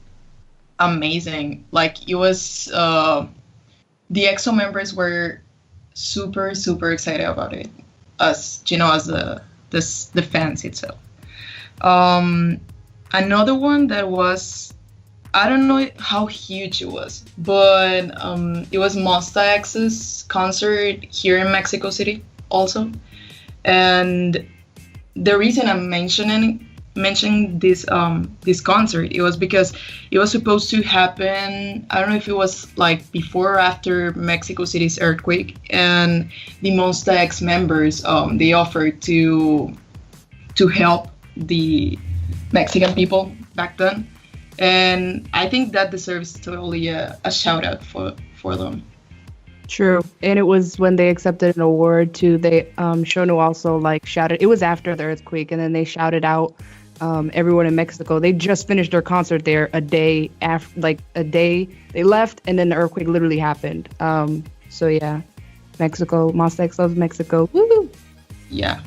amazing. Like it was. The EXO members were super excited about it, as the fans itself. Another one that was, I don't know how huge it was, but it was Monsta X's concert here in Mexico City also. And the reason I'm mentioning this concert, it was because it was supposed to happen. I don't know if it was like before or after Mexico City's earthquake, and the Monsta X members they offered to help the Mexican people back then, and I think that deserves totally a shout out for them. True. And it was when they accepted an award too. They Shonu also like shouted. It was after the earthquake, and then they shouted out everyone in Mexico. They just finished their concert there a day after, like a day they left, and then the earthquake literally happened. So yeah, Mexico, Monsta X loves Mexico. Woo! Yeah.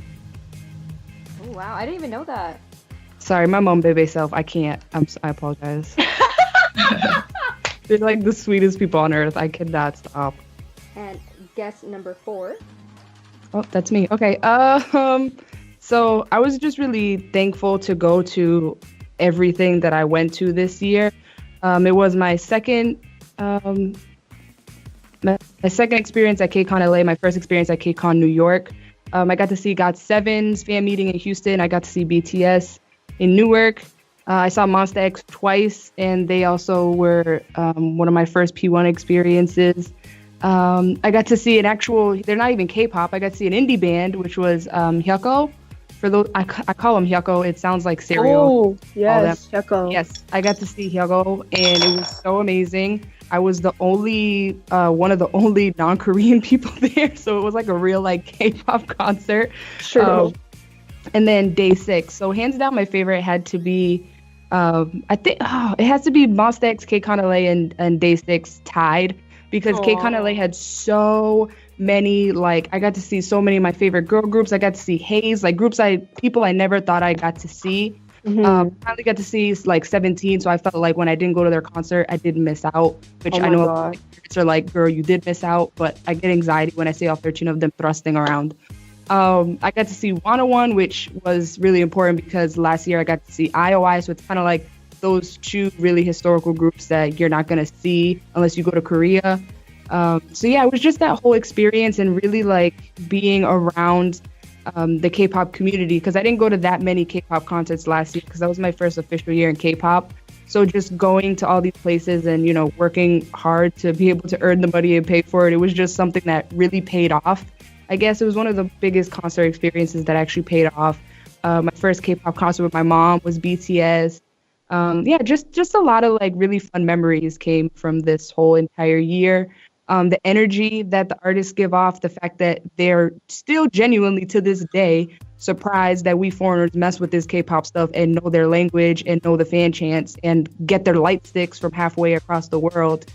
Oh wow, I didn't even know that. Sorry, my mom baby self. I can't. I apologize. They're like the sweetest people on earth. I cannot stop. And guess number 4. Oh, that's me. Okay. So I was just really thankful to go to everything that I went to this year. It was my second experience at KCON LA, my first experience at KCON New York. I got to see GOT7's fan meeting in Houston. I got to see BTS in Newark. I saw Monsta X twice, and they also were one of my first P1 experiences. I got to see an actual, they're not even K-pop, I got to see an indie band, which was Hyukoh. For those, I call them Hyukoh. It sounds like cereal. Oh, yes, Hyukoh. Yes, I got to see Hyukoh, and it was so amazing. I was the only, one of the only non-Korean people there, so it was like a real like K-pop concert. Sure. And then day 6. So hands down, my favorite had to be, I think, it has to be Monsta X, KCON LA, and day 6 tied, because KCON LA had so many, like, I got to see so many of my favorite girl groups. I got to see Haze, like people I never thought I got to see. Finally got to see like 17, so I felt like when I didn't go to their concert, I didn't miss out, which I know parents are like, girl, you did miss out, but I get anxiety when I see all 13 of them thrusting around. I got to see 101, which was really important because last year I got to see IOI, so it's kind of like those two really historical groups that you're not going to see unless you go to Korea. So yeah, it was just that whole experience and really like being around the K-pop community, because I didn't go to that many K-pop concerts last year because that was my first official year in K-pop. So just going to all these places and, you know, working hard to be able to earn the money and pay for it, it was just something that really paid off. I guess it was one of the biggest concert experiences that actually paid off. My first K-pop concert with my mom was BTS. Yeah, just a lot of like really fun memories came from this whole entire year. The energy that the artists give off, the fact that they're still genuinely to this day surprised that we foreigners mess with this K-pop stuff and know their language and know the fan chants and get their light sticks from halfway across the world.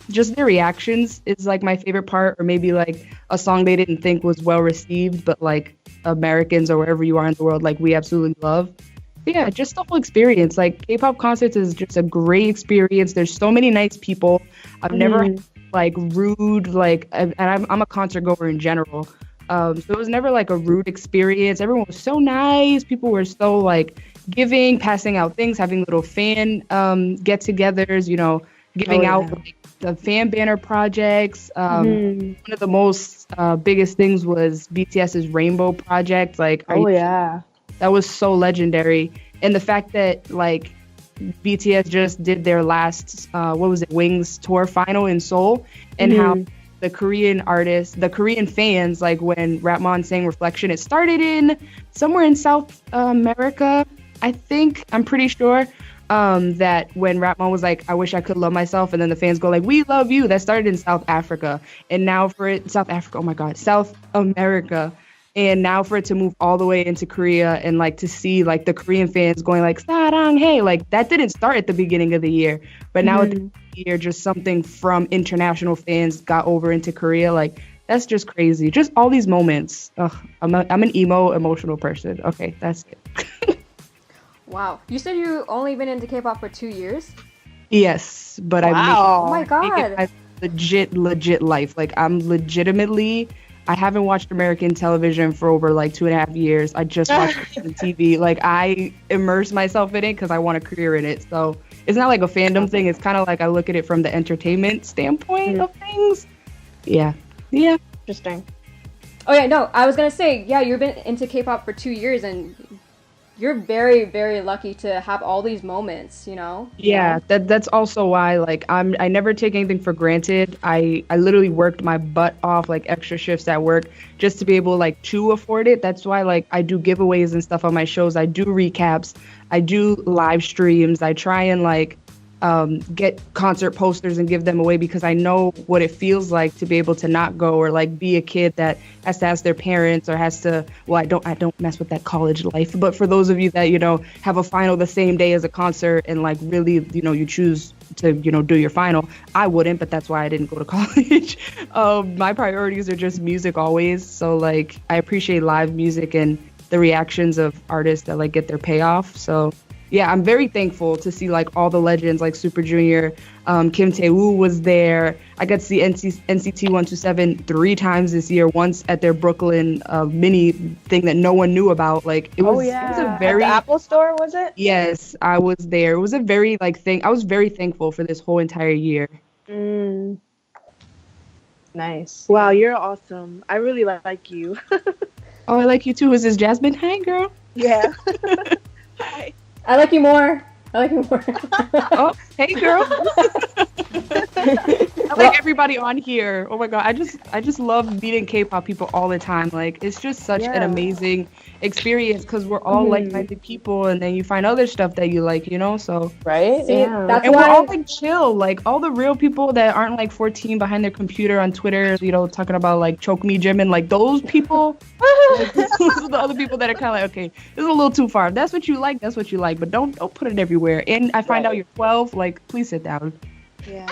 Just their reactions is like my favorite part, or maybe like a song they didn't think was well received, but like Americans or wherever you are in the world, like we absolutely love. But yeah, just the whole experience. Like K-pop concerts is just a great experience. There's so many nice people. I've never had, like rude, like, and I'm a concert goer in general. So it was never like a rude experience. Everyone was so nice. People were so like giving, passing out things, having little fan get-togethers, you know, giving out like, the fan banner projects. One of the most biggest things was BTS's Rainbow Project. Like, that was so legendary. And the fact that like BTS just did their last Wings tour final in Seoul, and how the Korean artists, the Korean fans, like when Rapmon sang Reflection, it started in somewhere in South America, I'm pretty sure. That when Rapmon was like, I wish I could love myself, and then the fans go like, we love you. That started in South Africa. And now South America. And now for it to move all the way into Korea and like to see like the Korean fans going like, Sarang, hey, like that didn't start at the beginning of the year. But now at the end of the year, just something from international fans got over into Korea. Like, that's just crazy. Just all these moments. Ugh, I'm an emo, emotional person. Okay, that's it. Wow. You said you only been into K-pop for 2 years? Yes, but oh my God. I make it my legit life. Like, I haven't watched American television for over like 2.5 years. I just watched it on TV. Like, I immerse myself in it because I want a career in it. So it's not like a fandom thing. It's kind of like I look at it from the entertainment standpoint of things. Yeah. Interesting. Oh yeah, no, I was gonna say, yeah, you've been into K-pop for 2 years, and you're very, very lucky to have all these moments, you know? Yeah, that's also why, like, I never take anything for granted. I literally worked my butt off, like, extra shifts at work just to be able, like, to afford it. That's why, like, I do giveaways and stuff on my shows. I do recaps. I do live streams. I try and, like, get concert posters and give them away because I know what it feels like to be able to not go, or like be a kid that has to ask their parents or has to, well, I don't mess with that college life. But for those of you that, you know, have a final the same day as a concert and like really, you know, you choose to, you know, do your final, I wouldn't, but that's why I didn't go to college. My priorities are just music always. So like, I appreciate live music and the reactions of artists that like get their payoff. So yeah, I'm very thankful to see like all the legends like Super Junior, Kim Tae-woo was there. I got to see NCT 127 3 times this year. Once at their Brooklyn mini thing that no one knew about. Like it was a very at the Apple Store, was it? Yes, I was there. It was a very like thing. I was very thankful for this whole entire year. Nice. Wow, you're awesome. I really like you. Oh, I like you too. Is this Jasmine? Hi, girl. Yeah. Hi. I like you more. Oh, hey, girl. I like everybody on here. Oh my god, I just love meeting K-pop people all the time. Like, it's just such an amazing experience because we're all like-minded people, and then you find other stuff that you like, you know. So right, that's and why we're all like chill, like all the real people that aren't like 14 behind their computer on Twitter, you know, talking about like choke me, Jimin, like those people. Like, those are the other people that are kind of like, okay, this is a little too far. If that's what you like, that's what you like, but don't put it everywhere. And I find out you're 12, like, please sit down. Yeah.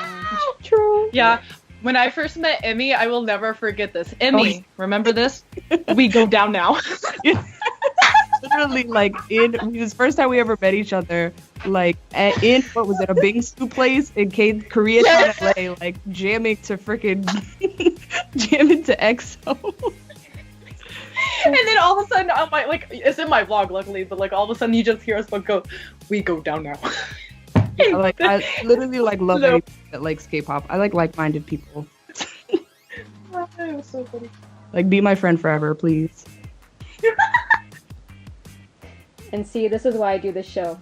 True. Yeah. When I first met Immy, I will never forget this. Immy, remember this? We go down now. Literally, like, it was the first time we ever met each other, like, in, what was it, a Bingsu place in Koreatown, LA, like, jamming to EXO. And then all of a sudden, I'm like, it's in my vlog, luckily, but like all of a sudden you just hear us go, we go down now. Yeah, like, I literally like love anybody that likes K-pop. I like like-minded people. It was so funny. Like, be my friend forever, please. And see, this is why I do this show.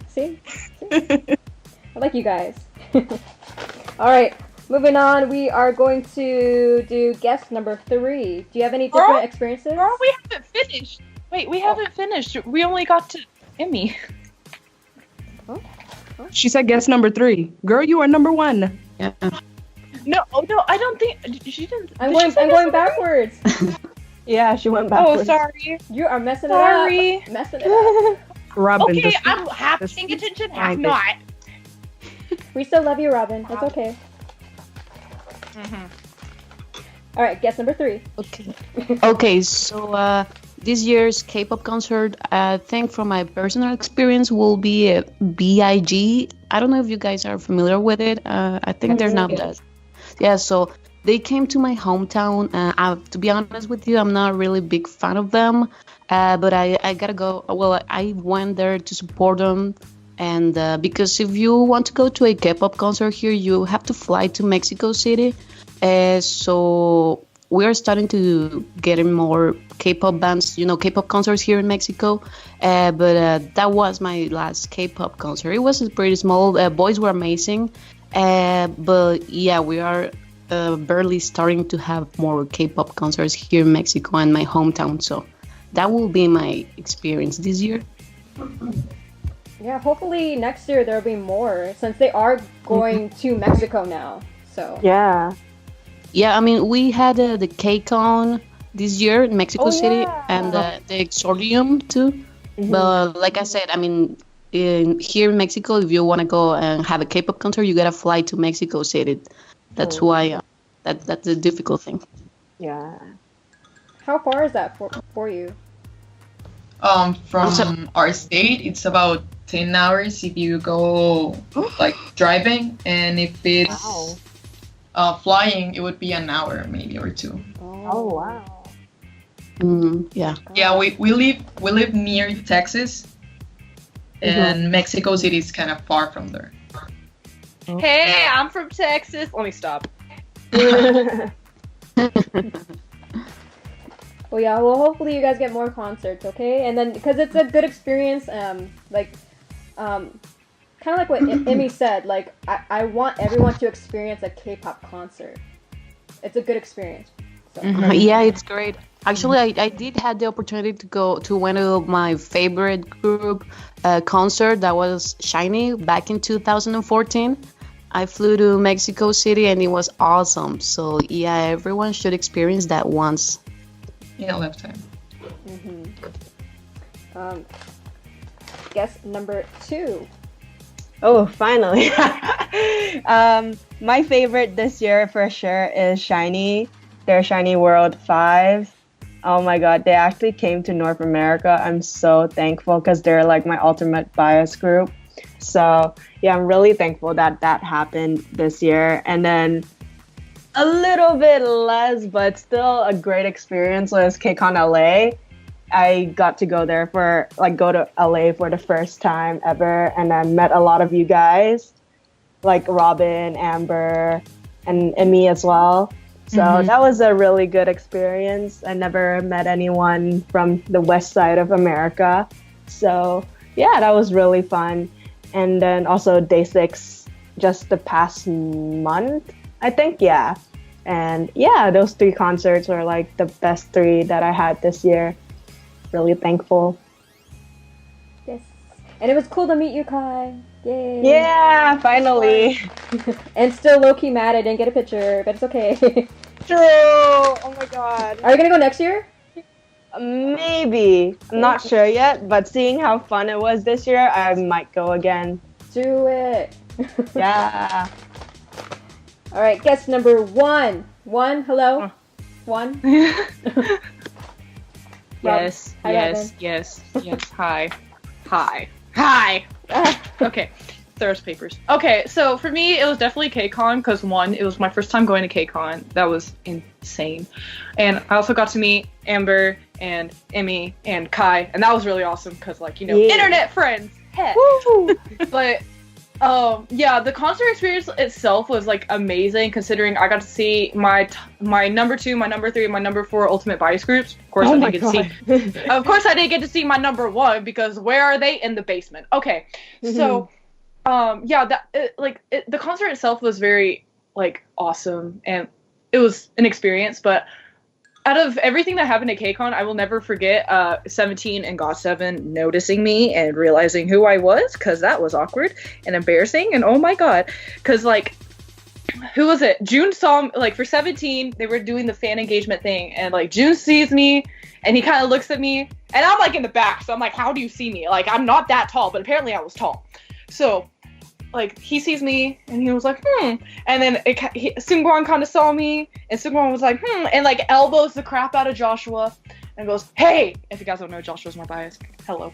See? I like you guys. All right, moving on. We are going to do guest number 3. Do you have any different experiences? Girl, we haven't finished. Wait, we haven't finished. We only got to Immy. She said guest number 3. Girl, you are number 1. Yeah. No, I don't think she didn't. I'm going backwards. Yeah, she went backwards. Oh, sorry. You are messing it Sorry. up. Messing it up. Robyn, Okay, I'm half paying attention, half not. We still love you, Robyn. It's okay. All right, guess number 3. Okay, so this year's K-pop concert, I think from my personal experience, will be BIG. I don't know if you guys are familiar with it. I think they're not that. Yeah, so they came to my hometown. To be honest with you, I'm not really big fan of them, but I gotta go. Well, I went there to support them, and because if you want to go to a K-pop concert here, you have to fly to Mexico City. So we are starting to get in more K-pop bands, K-pop concerts here in Mexico. But that was my last K-pop concert. It was pretty small. Boys were amazing. But yeah, we are barely starting to have more K-pop concerts here in Mexico and my hometown. So that will be my experience this year. Yeah, hopefully next year there'll be more since they are going to Mexico now. So Yeah. Yeah, I mean, we had the K-Con this year in Mexico City and the Exordium too. But like I said, I mean, here in Mexico, if you want to go and have a K-pop concert, you gotta fly to Mexico City. That's why that's the difficult thing. Yeah. how far is that for you? From our state, it's about 10 hours if you go like driving, and if it's flying, it would be an hour maybe or two. Oh wow. Yeah. Yeah, we live near Texas, and Mexico City is kind of far from there. Hey, I'm from Texas. Let me stop. Well, yeah. Well, hopefully you guys get more concerts, okay? And then because it's a good experience, kind of like what Immy said. Like, I want everyone to experience a K-pop concert. It's a good experience. So. Yeah, it's great. Actually, I did have the opportunity to go to one of my favorite group concert that was SHINee back in 2014. I flew to Mexico City and it was awesome. So yeah, everyone should experience that once. In a lifetime. Guess number 2. Oh, finally. My favorite this year for sure is SHINee. Their SHINee World 5. Oh my god, they actually came to North America. I'm so thankful because they're like my ultimate bias group. So yeah, I'm really thankful that that happened this year. And then a little bit less, but still a great experience was KCON LA. I got to go there go to LA for the first time ever, and I met a lot of you guys, like Robyn, Amber, and Immy as well. So that was a really good experience. I never met anyone from the west side of America. So yeah, that was really fun. And then also Day 6 just the past month, I think, yeah. And yeah, those 3 concerts were like the best 3 that I had this year. Really thankful. Yes. And it was cool to meet you, Kai. Yay. Yeah, finally. And still low-key mad I didn't get a picture, but it's okay. True. Oh my god. Are you gonna go next year? Maybe. I'm not sure yet, but seeing how fun it was this year, I might go again. Do it. Yeah. All right, guess number 1. 1, hello? 1? Yes, Hi, yes, Robyn. yes. Hi. Okay, thirst papers. Okay, so for me, it was definitely KCON because 1, it was my first time going to KCON. That was insane. And I also got to meet Amber and Immy and Kai, and that was really awesome because, internet friends. Heck. Woo! But yeah, the concert experience itself was amazing considering I got to see my number 2, my number 3, and my number 4 ultimate bias groups. Of course, I didn't get to see my number 1 because where are they? In the basement. Okay, so yeah, the concert itself was very awesome and it was an experience. But out of everything that happened at KCON, I will never forget 17 and GOT7 noticing me and realizing who I was, because that was awkward and embarrassing. And oh my god, because who was it? June saw me, for 17, they were doing the fan engagement thing, and June sees me and he kind of looks at me, and I'm in the back, so I'm like, how do you see me? I'm not that tall, but apparently I was tall. So he sees me and he was like, and then Seungwon kind of saw me and Seungwon was like, and elbows the crap out of Joshua. and goes, "Hey!" If you guys don't know, Joshua's my bias. Hello.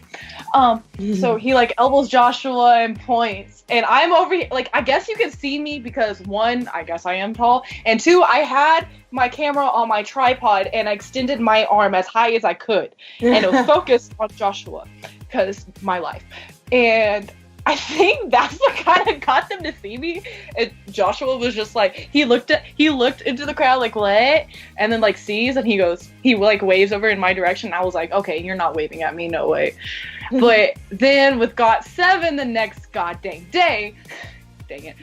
So he like elbows Joshua and points, and I'm over here. Like, I guess you can see me because one, I guess I am tall, and two, I had my camera on my tripod and I extended my arm as high as I could, and it was focused on Joshua because my life. And I think that's what kind of got them to see me. And Joshua was just like, he looked into the crowd like, what? And then like sees, and he like waves over in my direction. I was like, okay, you're not waving at me, no way. But then with GOT7 the next goddamn day, dang it,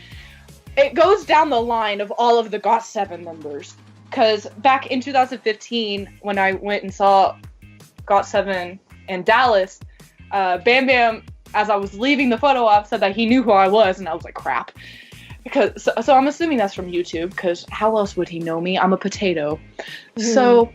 it goes down the line of all of the GOT7 members. Because back in 2015, when I went and saw GOT7 in Dallas, Bam Bam, as I was leaving the photo op, said that he knew who I was, and I was like, crap. So I'm assuming that's from YouTube, because how else would he know me? I'm a potato. So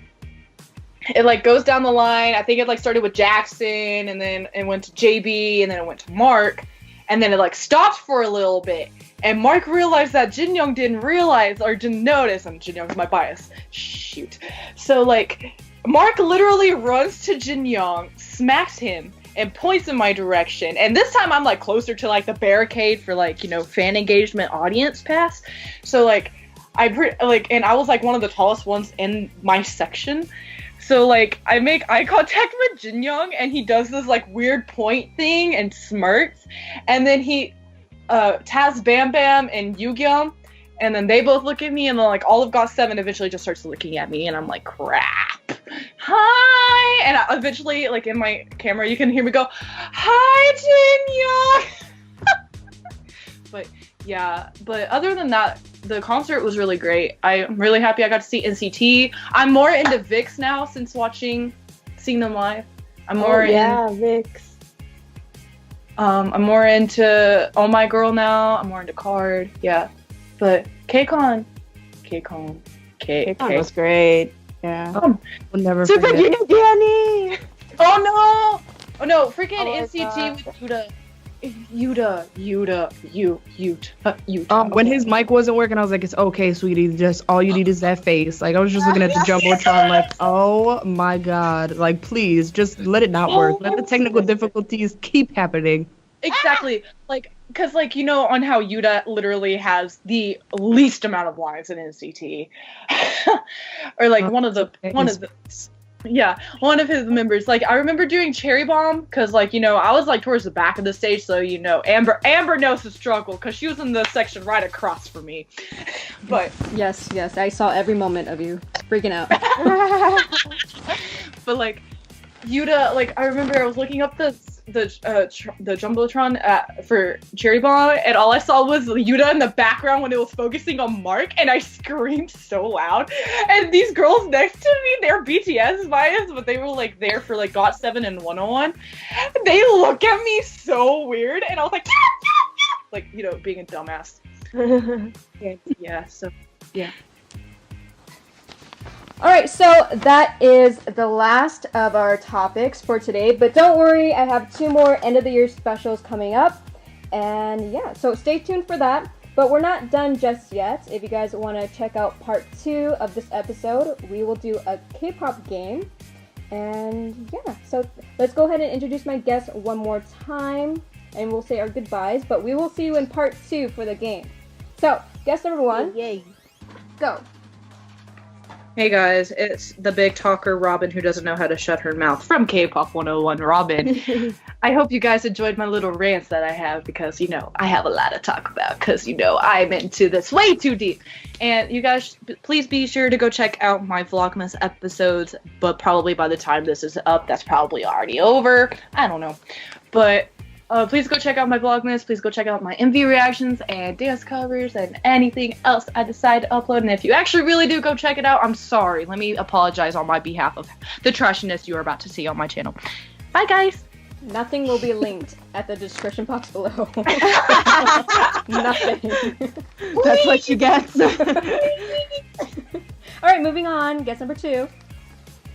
it like goes down the line. I think it like started with Jackson, and then it went to JB, and then it went to Mark, and then it like stopped for a little bit. And Mark realized that Jin Young didn't realize or didn't notice, and Jin Young's my bias. Shoot. So like Mark literally runs to Jin Young, smacks him, and points in my direction. And this time I'm like closer to like the barricade for like, you know, fan engagement audience pass. So like and I was like one of the tallest ones in my section. So like I make eye contact with Jin Young, and he does this like weird point thing and smirks. And then he tags Bam Bam and Yugyeom, and then they both look at me, and then like all of GOT7 eventually just starts looking at me, and I'm like, crap. Hi! And eventually, like in my camera, you can hear me go, "Hi, Jin Young!" But other than that, the concert was really great. I'm really happy I got to see NCT. I'm more into VIX now since seeing them live. I'm more VIX. I'm more into Oh My Girl now. I'm more into Card. Yeah. But KCON was great. Yeah. We'll never Super forget. Junior Danny! Oh no! Freaking NCT with Yuta. When his mic wasn't working, I was like, it's okay, sweetie. Just all you need is that face. Like, I was just looking at the Jumbotron like, oh my god. Like, please, just let it not work. Let the technical difficulties keep happening. Exactly. Like, because, like, you know, on how Yuta literally has the least amount of lines in NCT. Or, like, one of his members. Like, I remember doing Cherry Bomb, because, like, you know, I was, like, towards the back of the stage, so, you know, Amber knows the struggle, because she was in the section right across from me. But... Yes, I saw every moment of you freaking out. But, like, Yuta, like, I remember I was looking up the Jumbotron for Cherry Bomb, and all I saw was Yuta in the background when it was focusing on Mark, and I screamed so loud. And these girls next to me, they're BTS biased, but they were like there for like GOT7 and 101. They look at me so weird, and I was like, like, you know, being a dumbass. Yeah. Alright, so that is the last of our topics for today, but don't worry, I have 2 more end of the year specials coming up, and yeah, so stay tuned for that. But we're not done just yet. If you guys want to check out part 2 of this episode, we will do a K-pop game, and yeah, so let's go ahead and introduce my guests one more time, and we'll say our goodbyes, but we will see you in part 2 for the game. So, guest number 1, Yay. go. Hey guys, it's the big talker Robyn who doesn't know how to shut her mouth from Kpop 101 Robyn. I hope you guys enjoyed my little rants that I have because, you know, I have a lot to talk about because, you know, I'm into this way too deep. And you guys, please be sure to go check out my Vlogmas episodes, but probably by the time this is up, that's probably already over. I don't know. But please go check out my Vlogmas. Please go check out my MV reactions and dance covers and anything else I decide to upload. And if you actually really do go check it out, I'm sorry. Let me apologize on my behalf of the trashiness you are about to see on my channel. Bye, guys. Nothing will be linked at the description box below. Nothing. That's what you get. Alright, moving on. Guest number 2.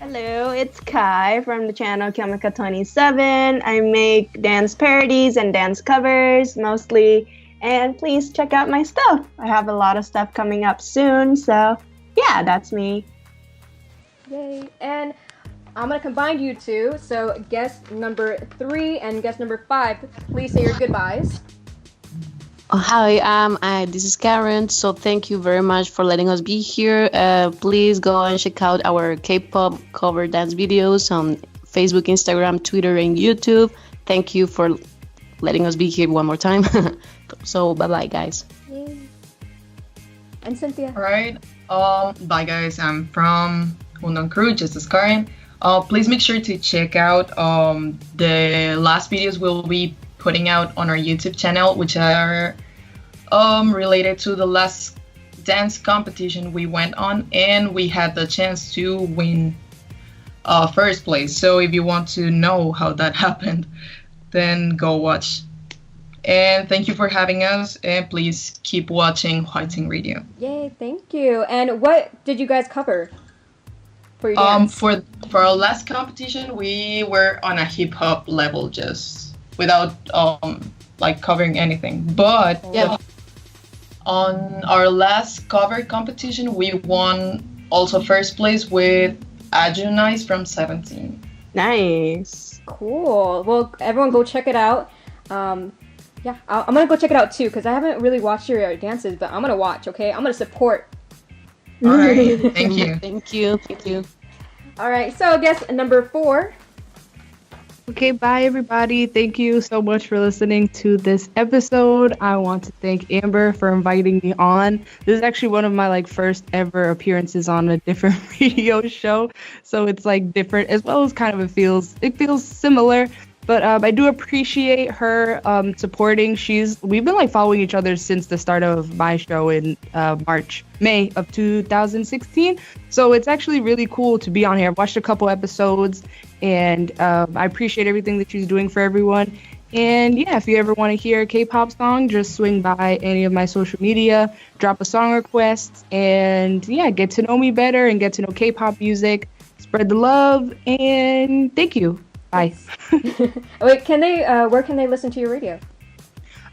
Hello, it's Kai from the channel Kyomika27. I make dance parodies and dance covers mostly, and please check out my stuff. I have a lot of stuff coming up soon, so yeah, that's me. Yay. And I'm gonna combine you two. So guest number 3 and guest number 5, please say your goodbyes. Oh, hi, this is Karen. So thank you very much for letting us be here. Please go and check out our K-pop cover dance videos on Facebook, Instagram, Twitter, and YouTube. Thank you for letting us be here one more time. So bye-bye, guys. Yay. And Cynthia. All right. Bye, guys. I'm from Undong Crew, just as Karen. Please make sure to check out the last videos we'll be putting out on our YouTube channel, which are related to the last dance competition we went on, and we had the chance to win first place. So if you want to know how that happened, then go watch. And thank you for having us, and please keep watching Hwaitingradio. Yay, thank you. And what did you guys cover for your dance? For our last competition, we were on a hip hop level, just without like covering anything. But on our last cover competition, we won also first place with Ajunice from 17. Nice. Cool. Well, everyone go check it out. Yeah, I'm gonna go check it out too, because I haven't really watched your dances, but I'm gonna watch, okay? I'm gonna support. All right, thank you. Thank you. Thank you. All right, so guest number 4. Okay, bye everybody. Thank you so much for listening to this episode. I want to thank Amber for inviting me on. This is actually one of my first ever appearances on a different radio show. So it's different as well as kind of it feels similar. But I do appreciate her supporting. We've been following each other since the start of my show in May of 2016. So it's actually really cool to be on here. I've watched a couple episodes, and I appreciate everything that she's doing for everyone. And yeah, if you ever want to hear a K-pop song, just swing by any of my social media, drop a song request, and yeah, get to know me better and get to know K-pop music. Spread the love, and thank you. Bye. Wait, can they? Where can they listen to your radio?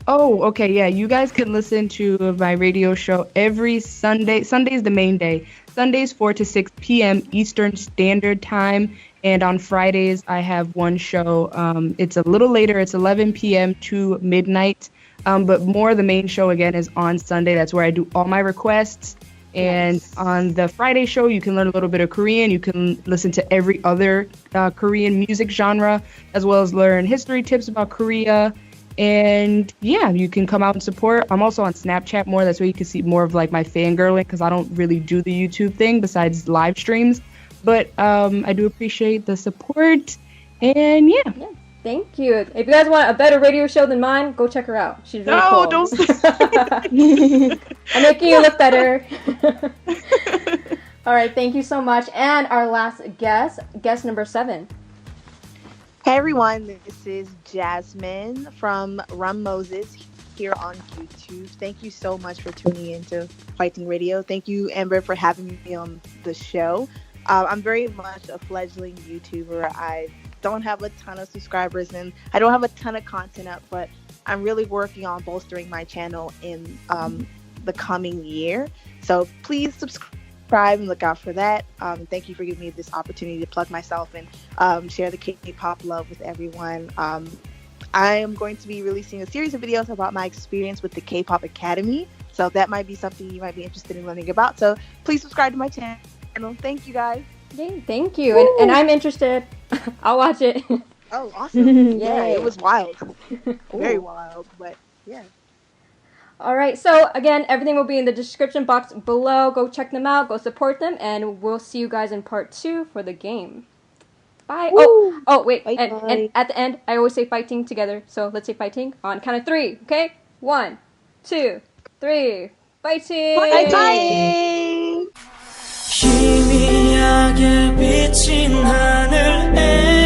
Oh, okay, yeah. You guys can listen to my radio show every Sunday. Sunday's the main day. Sundays 4 to 6 p.m. Eastern Standard Time. And on Fridays, I have one show. It's a little later. It's 11 p.m. to midnight. But more the main show, again, is on Sunday. That's where I do all my requests. And on the Friday show, you can learn a little bit of Korean. You can listen to every other Korean music genre, as well as learn history tips about Korea. And yeah, you can come out and support. I'm also on Snapchat more. That's where you can see more of my fangirling, because I don't really do the YouTube thing besides live streams. But I do appreciate the support. And yeah. Thank you. If you guys want a better radio show than mine, go check her out. She's really cool. Don't. I'm making you look better. All right, thank you so much. And our last guest number 7. Hey everyone, this is Jasmine from Rum Moses here on YouTube. Thank you so much for tuning into Hwaitingradio. Thank you, Amber, for having me on the show. I'm very much a fledgling YouTuber. I don't have a ton of subscribers and I don't have a ton of content up, but I'm really working on bolstering my channel in the coming year. So please subscribe and look out for that. Thank you for giving me this opportunity to plug myself and share the K-pop love with everyone. I am going to be releasing a series of videos about my experience with the K-pop Academy. So that might be something you might be interested in learning about. So please subscribe to my channel. Thank you guys. Yay, thank you. And I'm interested. I'll watch it. Oh, awesome. Yeah, it was wild. Very wild, but yeah. All right, so again, everything will be in the description box below. Go check them out, go support them, and we'll see you guys in part 2 for the game. Bye. Woo! Oh, wait, Bye, and at the end, I always say fighting together, so let's say fighting on count of 3, okay? 1, 2, 3, fighting! Bye. 희미하게 비친 하늘에